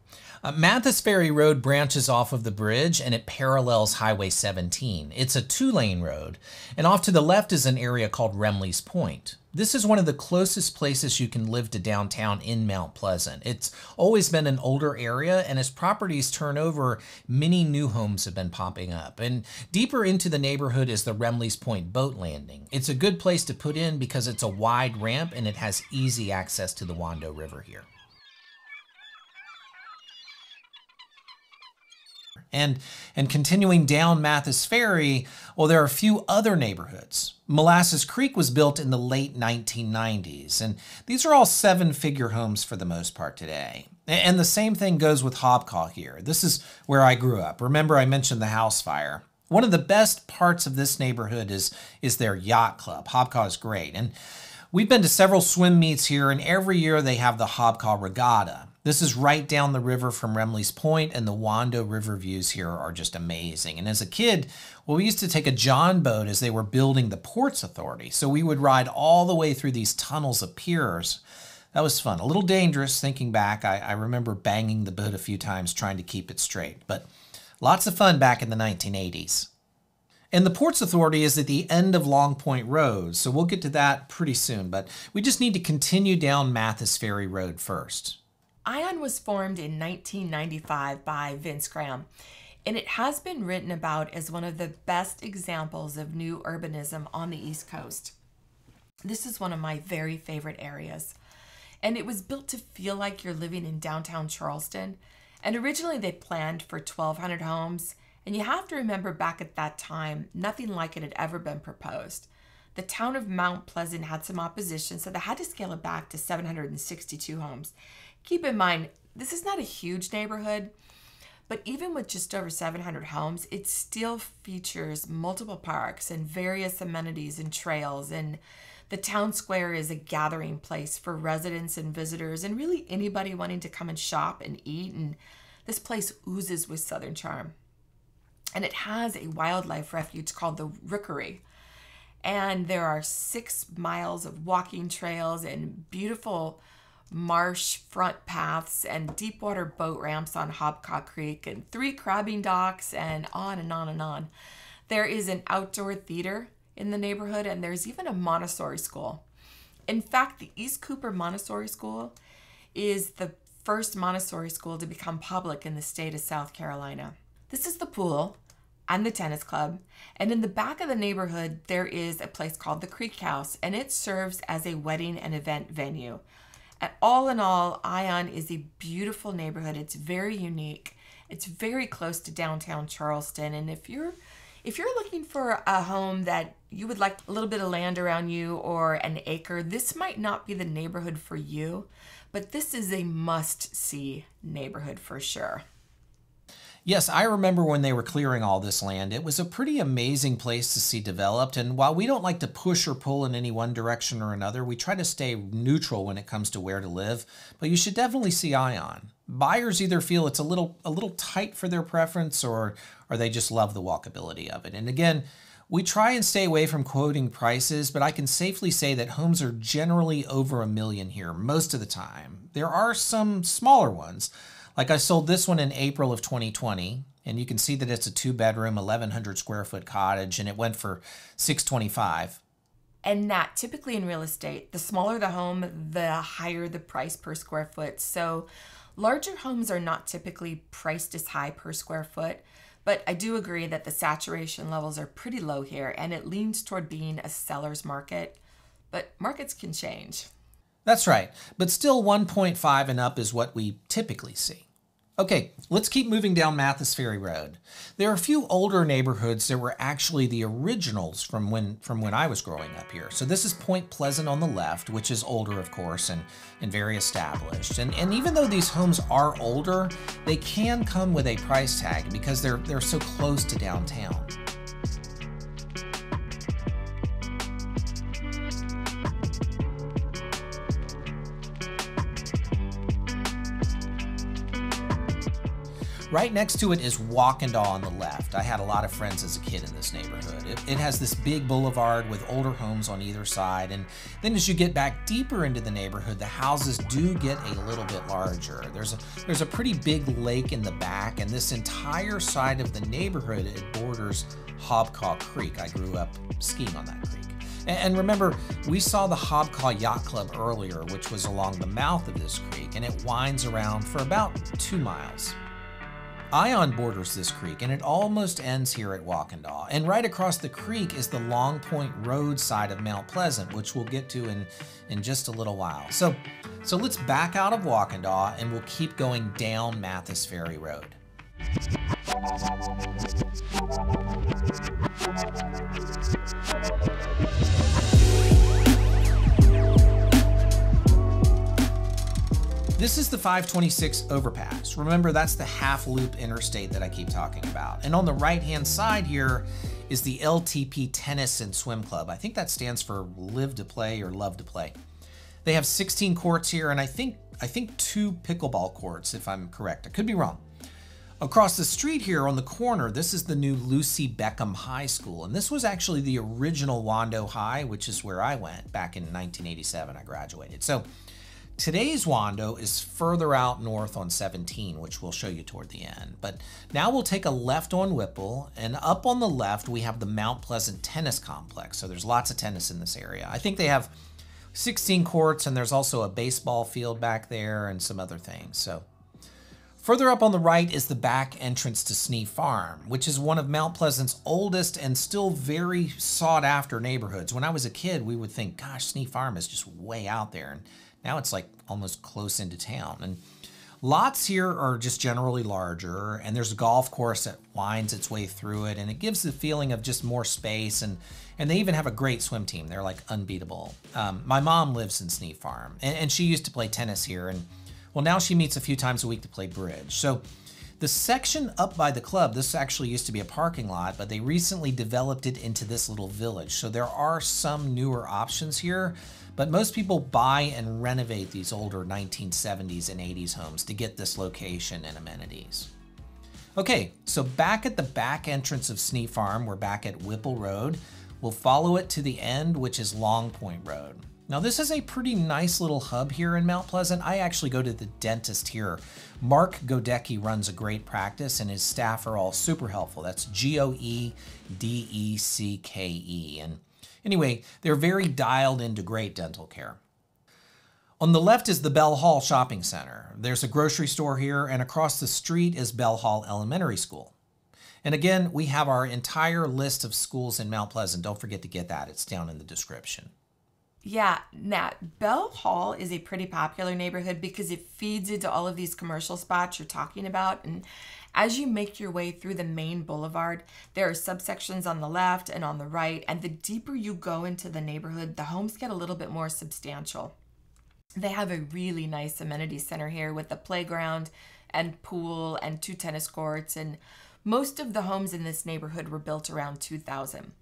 S1: Mathis Ferry Rd branches off of the bridge and it parallels Highway 17. It's a 2-lane road, and off to the left is an area called Remley's Point. This is one of the closest places you can live to downtown in Mount Pleasant. It's always been an older area, and as properties turn over, many new homes have been popping up. And deeper into the neighborhood is the Remley's Point boat landing. It's a good place to put in because it's a wide ramp and it has easy access to the Wando River here. And continuing down Mathis Ferry, well, there are a few other neighborhoods. Molasses Creek was built in the late 1990s, and these are all 7-figure homes for the most part today. And the same thing goes with Hobcaw here. This is where I grew up. Remember, I mentioned the house fire. One of the best parts of this neighborhood is their yacht club. Hobcaw is great. And we've been to several swim meets here, and every year they have the Hobcaw Regatta. This is right down the river from Remley's Point, and the Wando River views here are just amazing. And as a kid, well, we used to take a John boat as they were building the Ports Authority. So we would ride all the way through these tunnels of piers. That was fun. A little dangerous thinking back. I remember banging the boat a few times trying to keep it straight, but lots of fun back in the 1980s. And the Ports Authority is at the end of Longpoint Rd, so we'll get to that pretty soon, but we just need to continue down Mathis Ferry Rd first.
S2: Ion was formed in 1995 by Vince Graham, and it has been written about as one of the best examples of new urbanism on the East Coast. This is one of my very favorite areas, and it was built to feel like you're living in downtown Charleston. And originally they planned for 1,200 homes, and you have to remember back at that time, nothing like it had ever been proposed. The town of Mount Pleasant had some opposition, so they had to scale it back to 762 homes. Keep in mind, this is not a huge neighborhood, but even with just over 700 homes, it still features multiple parks and various amenities and trails, and the town square is a gathering place for residents and visitors and really anybody wanting to come and shop and eat, and this place oozes with Southern charm. And it has a wildlife refuge called the Rookery, and there are 6 miles of walking trails and beautiful marsh front paths and deep water boat ramps on Hobcaw Creek and 3 crabbing docks and on and on and on. There is an outdoor theater in the neighborhood, and there's even a Montessori school. In fact, the East Cooper Montessori School is the first Montessori school to become public in the state of South Carolina. This is the pool and the tennis club, and in the back of the neighborhood there is a place called the Creek House, and it serves as a wedding and event venue. And all in all, Ion is a beautiful neighborhood. It's very unique. It's very close to downtown Charleston. And if you're looking for a home that you would like a little bit of land around you or an acre, this might not be the neighborhood for you, but this is a must-see neighborhood for sure.
S1: Yes, I remember when they were clearing all this land. It was a pretty amazing place to see developed, and while we don't like to push or pull in any one direction or another, we try to stay neutral when it comes to where to live, but you should definitely see Ion. Buyers either feel it's a little tight for their preference, or they just love the walkability of it. And again, we try and stay away from quoting prices, but I can safely say that homes are generally over $1 million here most of the time. There are some smaller ones. Like I sold this one in April of 2020, and you can see that it's a 2-bedroom, 1,100 square foot cottage, and it went for $625.
S2: And Nat, typically in real estate, the smaller the home, the higher the price per square foot. So larger homes are not typically priced as high per square foot, but I do agree that the saturation levels are pretty low here, and it leans toward being a seller's market, but markets can change.
S1: That's right, but still 1.5 and up is what we typically see. Okay, let's keep moving down Mathis Ferry Rd. There are a few older neighborhoods that were actually the originals from when I was growing up here. So this is Point Pleasant on the left, which is older, of course, and very established. And even though these homes are older, they can come with a price tag because they're so close to downtown. Right next to it is Waukendall on the left. I had a lot of friends as a kid in this neighborhood. It has this big boulevard with older homes on either side, and then as you get back deeper into the neighborhood, the houses do get a little bit larger. There's a pretty big lake in the back, and this entire side of the neighborhood, it borders Hobcaw Creek. I grew up skiing on that creek. And remember, we saw the Hobcaw Yacht Club earlier, which was along the mouth of this creek, and it winds around for about 2 miles. Ion borders this creek, and it almost ends here at Waukendall. And right across the creek is the Longpoint Rd side of Mount Pleasant, which we'll get to in just a little while. So let's back out of Waukendall, and we'll keep going down Mathis Ferry Rd. This is the 526 overpass. Remember, that's the half-loop interstate that I keep talking about. And on the right-hand side here is the LTP Tennis and Swim Club. I think that stands for Live to Play or Love to Play. They have 16 courts here, and I think 2 pickleball courts, if I'm correct. I could be wrong. Across the street here on the corner, this is the new Lucy Beckham High School. And this was actually the original Wando High, which is where I went back in 1987. I graduated. So today's Wando is further out north on 17, which we'll show you toward the end. But now we'll take a left on Whipple, and up on the left we have the Mount Pleasant Tennis Complex. So there's lots of tennis in this area. I think they have 16 courts, and there's also a baseball field back there and some other things. So further up on the right is the back entrance to Snee Farm, which is one of Mount Pleasant's oldest and still very sought-after neighborhoods. When I was a kid, we would think, gosh, Snee Farm is just way out there. And now it's like almost close into town. And lots here are just generally larger, and there's a golf course that winds its way through it, and it gives the feeling of just more space, and they even have a great swim team. They're like unbeatable. My mom lives in Snee Farm, and she used to play tennis here, and well, now she meets a few times a week to play bridge. So the section up by the club, this actually used to be a parking lot, but they recently developed it into this little village. So there are some newer options here, but most people buy and renovate these older 1970s and 80s homes to get this location and amenities. Okay, so back at the back entrance of Snee Farm, we're back at WhippleRd. We'll follow it to the end, which is Longpoint Rd. Now this is a pretty nice little hub here in Mount Pleasant. I actually go to the dentist here. Mark Godecki runs a great practice, and his staff are all super helpful. That's Goedecke. And anyway, they're very dialed into great dental care. On the left is the Bell Hall Shopping Center. There's a grocery store here, and across the street is Bell Hall Elementary School. And again, we have our entire list of schools in Mount Pleasant. Don't forget to get that. It's down in the description.
S2: Yeah, Nat, Bell Hall is a pretty popular neighborhood because it feeds into all of these commercial spots you're talking about. And as you make your way through the main boulevard, there are subsections on the left and on the right. And the deeper you go into the neighborhood, the homes get a little bit more substantial. They have a really nice amenity center here with a playground and pool and 2 tennis courts. And most of the homes in this neighborhood were built around 2000,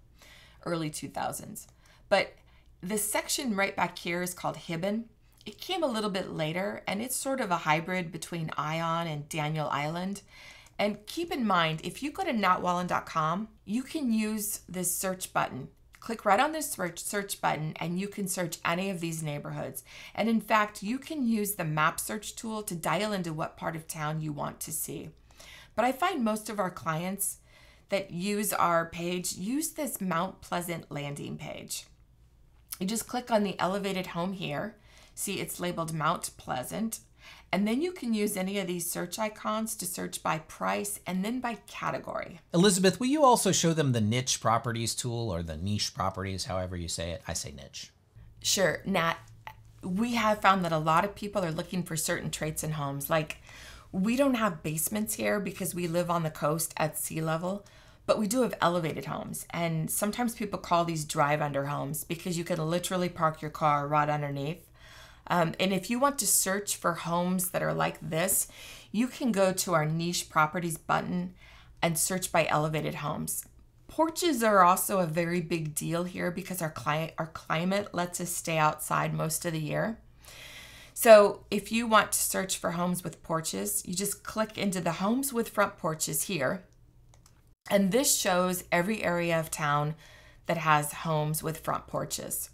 S2: early 2000s. But this section right back here is called Hibben. It came a little bit later, and it's sort of a hybrid between Ion and Daniel Island. And keep in mind, if you go to natwallen.com, you can use this search button. Click right on this search button, and you can search any of these neighborhoods. And in fact, you can use the map search tool to dial into what part of town you want to see. But I find most of our clients that use our page use this Mount Pleasant landing page. You just click on the elevated home here. See, it's labeled Mount Pleasant. And then you can use any of these search icons to search by price and then by category.
S1: Elizabeth, will you also show them the niche properties tool, or the niche properties, however you say it? I say niche.
S2: Sure, Nat. We have found that a lot of people are looking for certain traits in homes. Like, we don't have basements here because we live on the coast at sea level, but we do have elevated homes. And sometimes people call these drive-under homes because you can literally park your car right underneath. And if you want to search for homes that are like this, you can go to our niche properties button and search by elevated homes. Porches are also a very big deal here because our climate lets us stay outside most of the year. So if you want to search for homes with porches, you just click into the homes with front porches here. And this shows every area of town that has homes with front porches.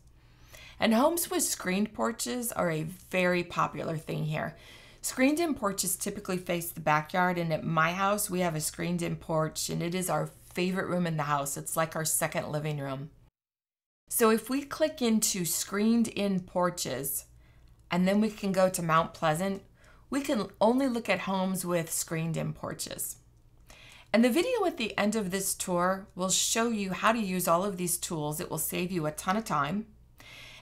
S2: And homes with screened porches are a very popular thing here. Screened in porches typically face the backyard, and at my house we have a screened in porch, and it is our favorite room in the house. It's like our second living room. So if we click into screened in porches, and then we can go to Mount Pleasant, we can only look at homes with screened in porches. And the video at the end of this tour will show you how to use all of these tools. It will save you a ton of time.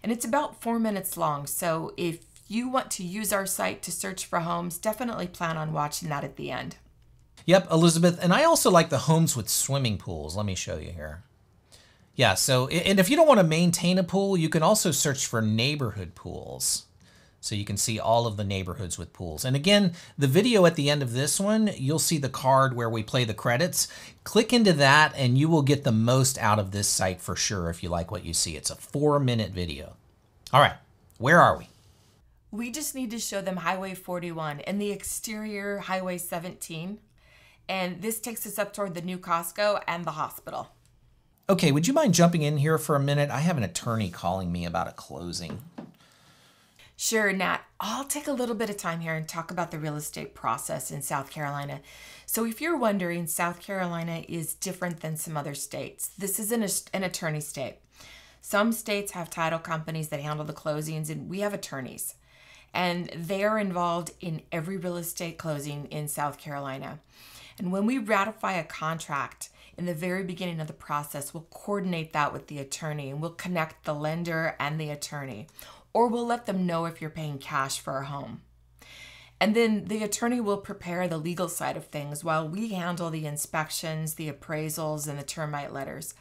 S2: And it's about 4 minutes long. So if you want to use our site to search for homes, definitely plan on watching that at the end.
S1: Yep, Elizabeth, and I also like the homes with swimming pools. Let me show you here. Yeah, so, and if you don't want to maintain a pool, you can also search for neighborhood pools. So you can see all of the neighborhoods with pools. And again, the video at the end of this one, you'll see the card where we play the credits. Click into that and you will get the most out of this site for sure if you like what you see. It's a 4-minute video. All right, where are we?
S2: We just need to show them Highway 41 and the exterior Highway 17. And this takes us up toward the new Costco and the hospital.
S1: Okay, would you mind jumping in here for a minute? I have an attorney calling me about a closing.
S2: Sure, Nat. I'll take a little bit of time here and talk about the real estate process in South Carolina. So if you're wondering, South Carolina is different than some other states. This isn't an attorney state. Some states have title companies that handle the closings, and we have attorneys. And they are involved in every real estate closing in South Carolina. And when we ratify a contract in the very beginning of the process, we'll coordinate that with the attorney, and we'll connect the lender and the attorney. Or we'll let them know if you're paying cash for a home. And then the attorney will prepare the legal side of things while we handle the inspections, the appraisals, and the termite letters.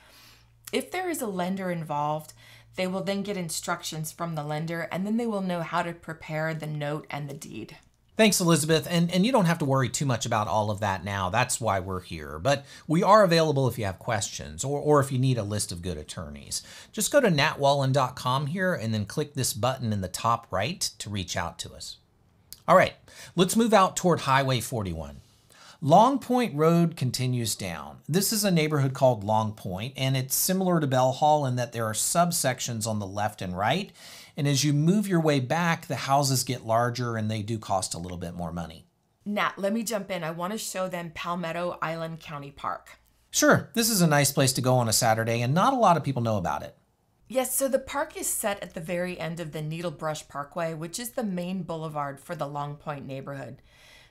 S2: If there is a lender involved, they will then get instructions from the lender, and then they will know how to prepare the note and the deed.
S1: Thanks, Elizabeth. And you don't have to worry too much about all of that now. That's why we're here. But we are available if you have questions or if you need a list of good attorneys. Just go to natwallen.com here and then click this button in the top right to reach out to us. All right, let's move out toward Highway 41. Longpoint Road continues down. This is a neighborhood called Longpoint, and it's similar to Bell Hall in that there are subsections on the left and right. And as you move your way back, the houses get larger and they do cost a little bit more money.
S2: Nat, let me jump in. I want to show them Palmetto Island County Park.
S1: Sure, this is a nice place to go on a Saturday, and not a lot of people know about it.
S2: Yes, so the park is set at the very end of the Needlebrush Parkway, which is the main boulevard for the Longpoint neighborhood.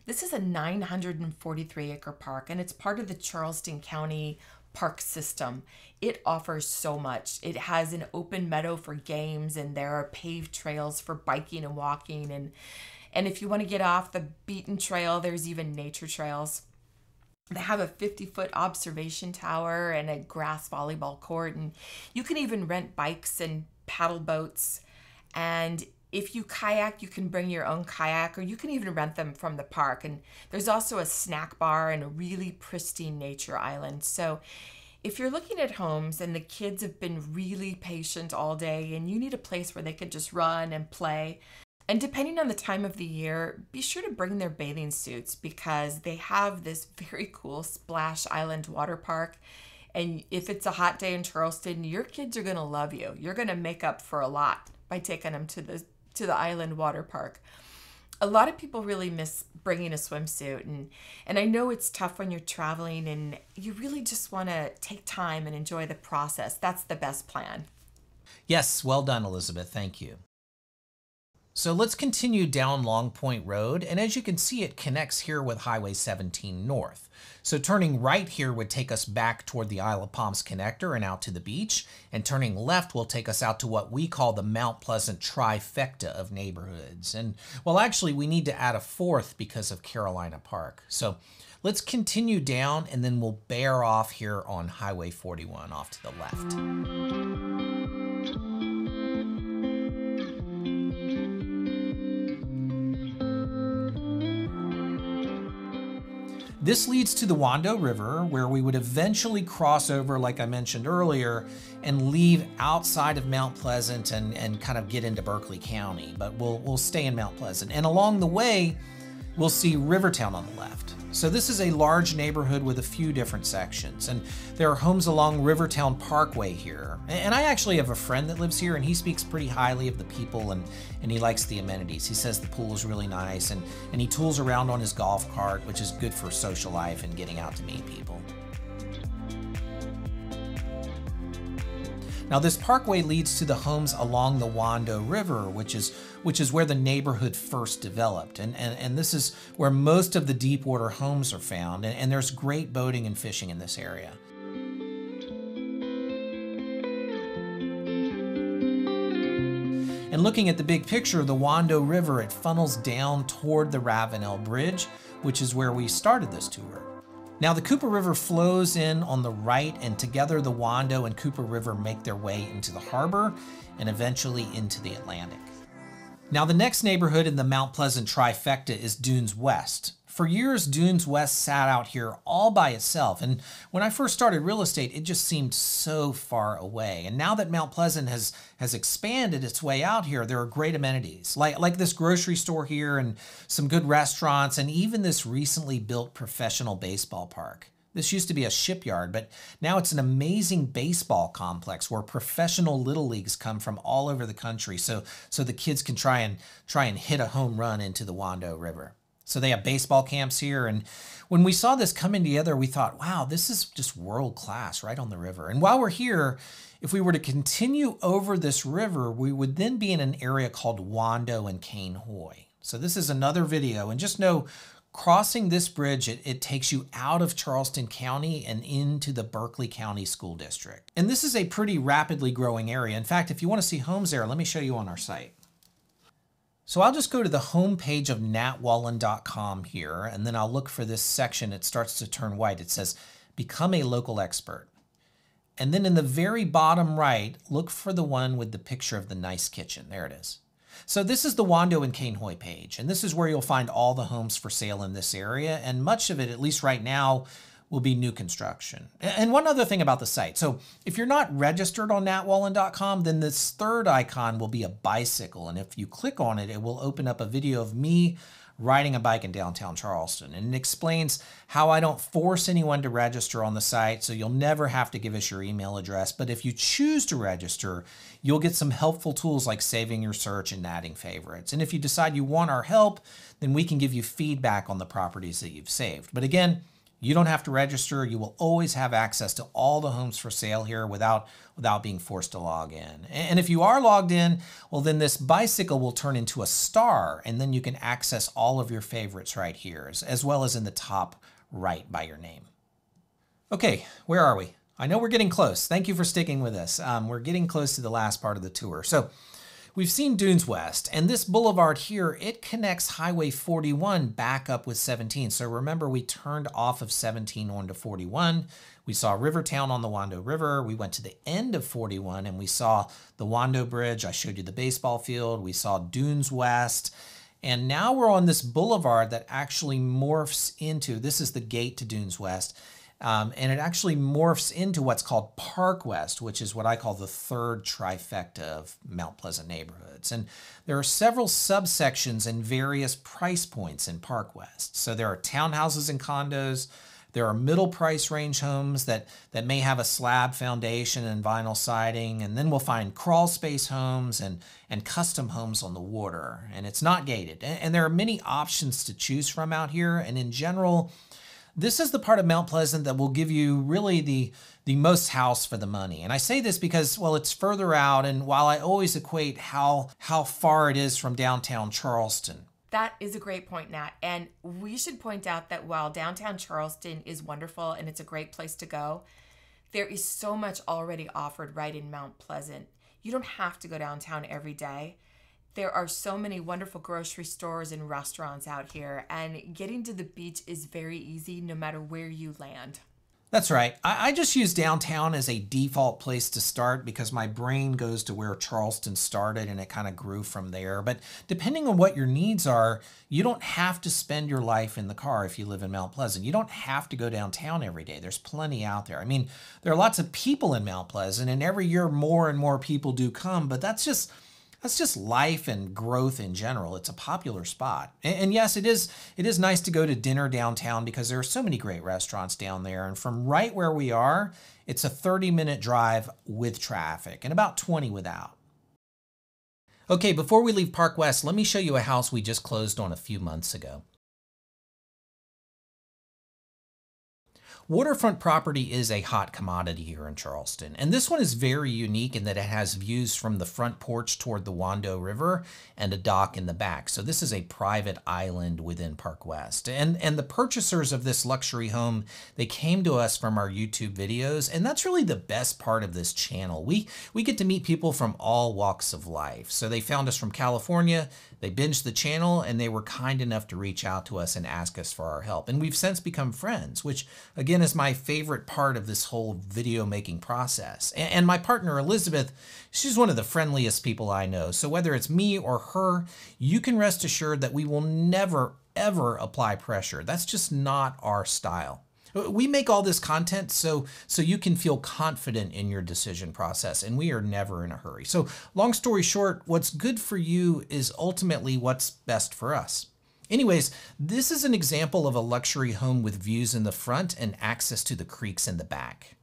S2: This is a 943-acre park, and it's part of the Charleston County park system. It offers so much. It has an open meadow for games, and there are paved trails for biking and walking. And if you want to get off the beaten trail, there's even nature trails. They have a 50-foot observation tower and a grass volleyball court, and you can even rent bikes and paddle boats. And if you kayak, you can bring your own kayak, or you can even rent them from the park. And there's also a snack bar and a really pristine nature island. So if you're looking at homes and the kids have been really patient all day and you need a place where they can just run and play, and depending on the time of the year, be sure to bring their bathing suits because they have this very cool Splash Island water park. And if it's a hot day in Charleston, your kids are going to love you. You're going to make up for a lot by taking them to the island water park. A lot of people really miss bringing a swimsuit, and I know it's tough when you're traveling and you really just want to take time and enjoy the process. That's the best plan.
S1: Yes, well done, Elizabeth. Thank you. So let's continue down Longpoint Road, and as you can see, it connects here with Highway 17 North. So turning right here would take us back toward the Isle of Palms connector and out to the beach, and turning left will take us out to what we call the Mount Pleasant trifecta of neighborhoods. And well, actually, we need to add a fourth because of Carolina Park. So let's continue down, and then we'll bear off here on Highway 41 off to the left. This leads to the Wando River, where we would eventually cross over, like I mentioned earlier, and leave outside of Mount Pleasant and kind of get into Berkeley County, but we'll stay in Mount Pleasant. And along the way, we'll see Rivertown on the left. So this is a large neighborhood with a few different sections, and there are homes along Rivertown Parkway here. And I actually have a friend that lives here, and he speaks pretty highly of the people, and he likes the amenities. He says the pool is really nice, and he tools around on his golf cart, which is good for social life and getting out to meet people. Now this parkway leads to the homes along the Wando River, which is where the neighborhood first developed. And this is where most of the deep water homes are found. And there's great boating and fishing in this area. And looking at the big picture, the Wando River, it funnels down toward the Ravenel Bridge, which is where we started this tour. Now the Cooper River flows in on the right, and together the Wando and Cooper River make their way into the harbor and eventually into the Atlantic. Now the next neighborhood in the Mount Pleasant trifecta is Dunes West. For years, Dunes West sat out here all by itself, and when I first started real estate, it just seemed so far away. And now that Mount Pleasant has expanded its way out here, there are great amenities, like this grocery store here and some good restaurants, and even this recently built professional baseball park. This used to be a shipyard, but now it's an amazing baseball complex where professional little leagues come from all over the country, so the kids can try and hit a home run into the Wando River. So they have baseball camps here, and when we saw this coming together, we thought, wow, this is just world class right on the river. And while we're here, if we were to continue over this river, we would then be in an area called Wando and Cane Hoy. So this is another video, and just know, crossing this bridge, it takes you out of Charleston County and into the Berkeley County School District. And this is a pretty rapidly growing area. In fact, if you want to see homes there, let me show you on our site. So I'll just go to the home page of natwallen.com here, and then I'll look for this section. It starts to turn white. It says, become a local expert. And then in the very bottom right, look for the one with the picture of the nice kitchen. There it is. So this is the Wando and Cane Hoy page, and this is where you'll find all the homes for sale in this area, and much of it, at least right now, will be new construction. And one other thing about the site. So if you're not registered on natwallen.com, then this third icon will be a bicycle. And if you click on it, it will open up a video of me riding a bike in downtown Charleston. And it explains how I don't force anyone to register on the site, so you'll never have to give us your email address. But if you choose to register, you'll get some helpful tools like saving your search and adding favorites. And if you decide you want our help, then we can give you feedback on the properties that you've saved. But again, you don't have to register. You will always have access to all the homes for sale here without being forced to log in. And if you are logged in, well, then this bicycle will turn into a star, and then you can access all of your favorites right here, as well as in the top right by your name. Okay, where are we? I know we're getting close. Thank you for sticking with us. We're getting close to the last part of the tour. So we've seen Dunes West, and this boulevard here, it connects Highway 41 back up with 17. So remember, we turned off of 17 onto 41. We saw Rivertown on the Wando River. We went to the end of 41, and we saw the Wando Bridge. I showed you the baseball field. We saw Dunes West. And now we're on this boulevard that actually morphs into, this is the gate to Dunes West, and it actually morphs into what's called Park West, which is what I call the third trifecta of Mount Pleasant neighborhoods. And there are several subsections and various price points in Park West. So there are townhouses and condos. There are middle price range homes that may have a slab foundation and vinyl siding. And then we'll find crawl space homes and custom homes on the water. And it's not gated. And there are many options to choose from out here. And in general, This is the part of Mount Pleasant that will give you really the most house for the money. And I say this because, well, it's further out, and while I always equate how far it is from downtown Charleston.
S2: That is a great point, Nat. And we should point out that while downtown Charleston is wonderful and it's a great place to go, there is so much already offered right in Mount Pleasant. You don't have to go downtown every day. There are so many wonderful grocery stores and restaurants out here, and getting to the beach is very easy no matter where you land.
S1: That's right. I just use downtown as a default place to start because my brain goes to where Charleston started and it kind of grew from there. But depending on what your needs are, you don't have to spend your life in the car if you live in Mount Pleasant. You don't have to go downtown every day. There's plenty out there. I mean, there are lots of people in Mount Pleasant, and every year more and more people do come, but that's just life and growth in general. It's a popular spot. And yes, it is nice to go to dinner downtown because there are so many great restaurants down there. And from right where we are, it's a 30-minute drive with traffic and about 20 without. Okay, before we leave Park West, let me show you a house we just closed on a few months ago. Waterfront property is a hot commodity here in Charleston, and this one is very unique in that it has views from the front porch toward the Wando River and a dock in the back. So this is a private island within Park West. And the purchasers of this luxury home, they came to us from our YouTube videos, and that's really the best part of this channel. We get to meet people from all walks of life. So they found us from California, they binged the channel, and they were kind enough to reach out to us and ask us for our help. And we've since become friends, which again is my favorite part of this whole video making process. And my partner Elizabeth, she's one of the friendliest people I know. So whether it's me or her, you can rest assured that we will never, ever apply pressure. That's just not our style. We make all this content so you can feel confident in your decision process, and we are never in a hurry. So long story short, what's good for you is ultimately what's best for us. Anyways, this is an example of a luxury home with views in the front and access to the creeks in the back.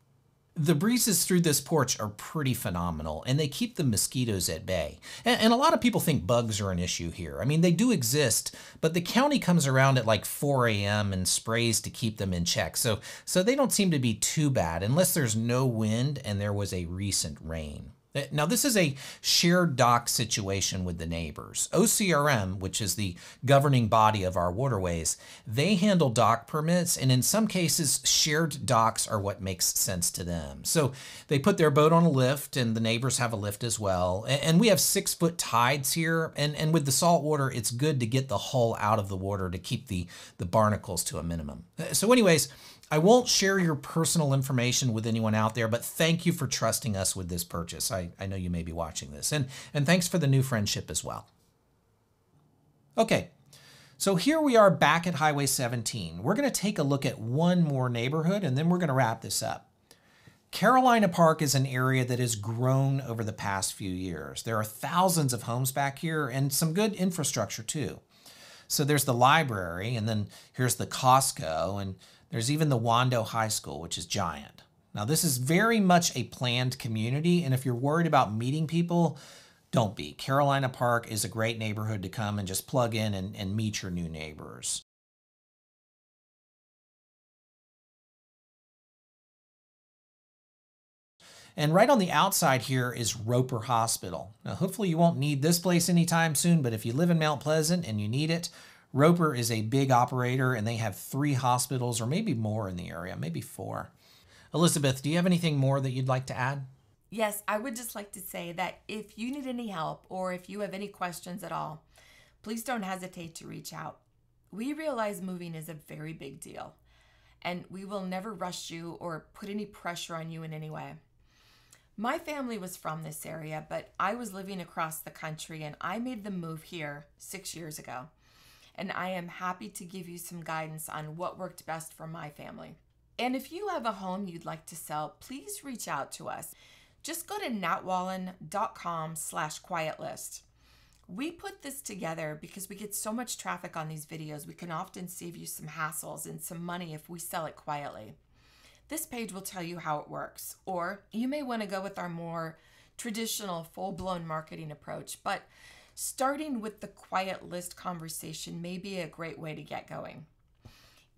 S1: The breezes through this porch are pretty phenomenal, and they keep the mosquitoes at bay. And a lot of people think bugs are an issue here. I mean, they do exist, but the county comes around at like 4 a.m. and sprays to keep them in check. So they don't seem to be too bad unless there's no wind and there was a recent rain. Now, this is a shared dock situation with the neighbors. OCRM, which is the governing body of our waterways, they handle dock permits, and in some cases, shared docks are what makes sense to them. So they put their boat on a lift, and the neighbors have a lift as well. And we have 6-foot tides here, and with the salt water, it's good to get the hull out of the water to keep the barnacles to a minimum. So anyways, I won't share your personal information with anyone out there, but thank you for trusting us with this purchase. I know you may be watching this, and thanks for the new friendship as well. Okay, so here we are back at Highway 17. We're going to take a look at one more neighborhood, and then we're going to wrap this up. Carolina Park is an area that has grown over the past few years. There are thousands of homes back here and some good infrastructure too. So there's the library, and then here's the Costco, and there's even the Wando High School, which is giant. Now, this is very much a planned community, and if you're worried about meeting people, don't be. Carolina Park is a great neighborhood to come and just plug in and meet your new neighbors. And right on the outside here is Roper Hospital. Now, hopefully you won't need this place anytime soon, but if you live in Mount Pleasant and you need it, Roper is a big operator, and they have 3 hospitals or maybe more in the area, maybe 4. Elizabeth, do you have anything more that you'd like to add?
S2: Yes, I would just like to say that if you need any help or if you have any questions at all, please don't hesitate to reach out. We realize moving is a very big deal, and we will never rush you or put any pressure on you in any way. My family was from this area, but I was living across the country, and I made the move here 6 years ago. And I am happy to give you some guidance on what worked best for my family. And if you have a home you'd like to sell, please reach out to us. Just go to natwallen.com/quietlist. We put this together because we get so much traffic on these videos, we can often save you some hassles and some money if we sell it quietly. This page will tell you how it works, or you may want to go with our more traditional full-blown marketing approach, but starting with the quiet list conversation may be a great way to get going.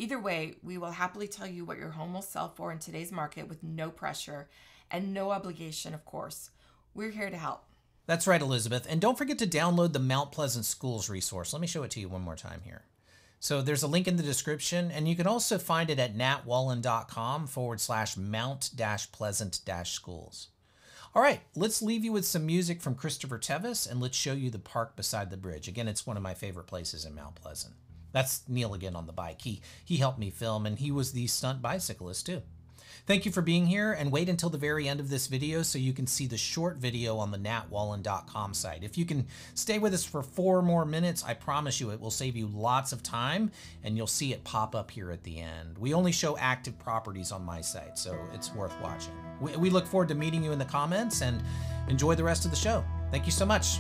S2: Either way, we will happily tell you what your home will sell for in today's market with no pressure and no obligation, of course. We're here to help.
S1: That's right, Elizabeth. And don't forget to download the Mount Pleasant Schools resource. Let me show it to you one more time here. So there's a link in the description, and you can also find it at natwallen.com/mount-pleasant-schools. All right, let's leave you with some music from Christopher Tevis, and let's show you the park beside the bridge. Again, it's one of my favorite places in Mount Pleasant. That's Neil again on the bike. He helped me film, and he was the stunt bicyclist too. Thank you for being here, and wait until the very end of this video so you can see the short video on the natwallen.com site. If you can stay with us for 4 more minutes, I promise you it will save you lots of time, and you'll see it pop up here at the end. We only show active properties on my site, so it's worth watching. We look forward to meeting you in the comments, and enjoy the rest of the show. Thank you so much.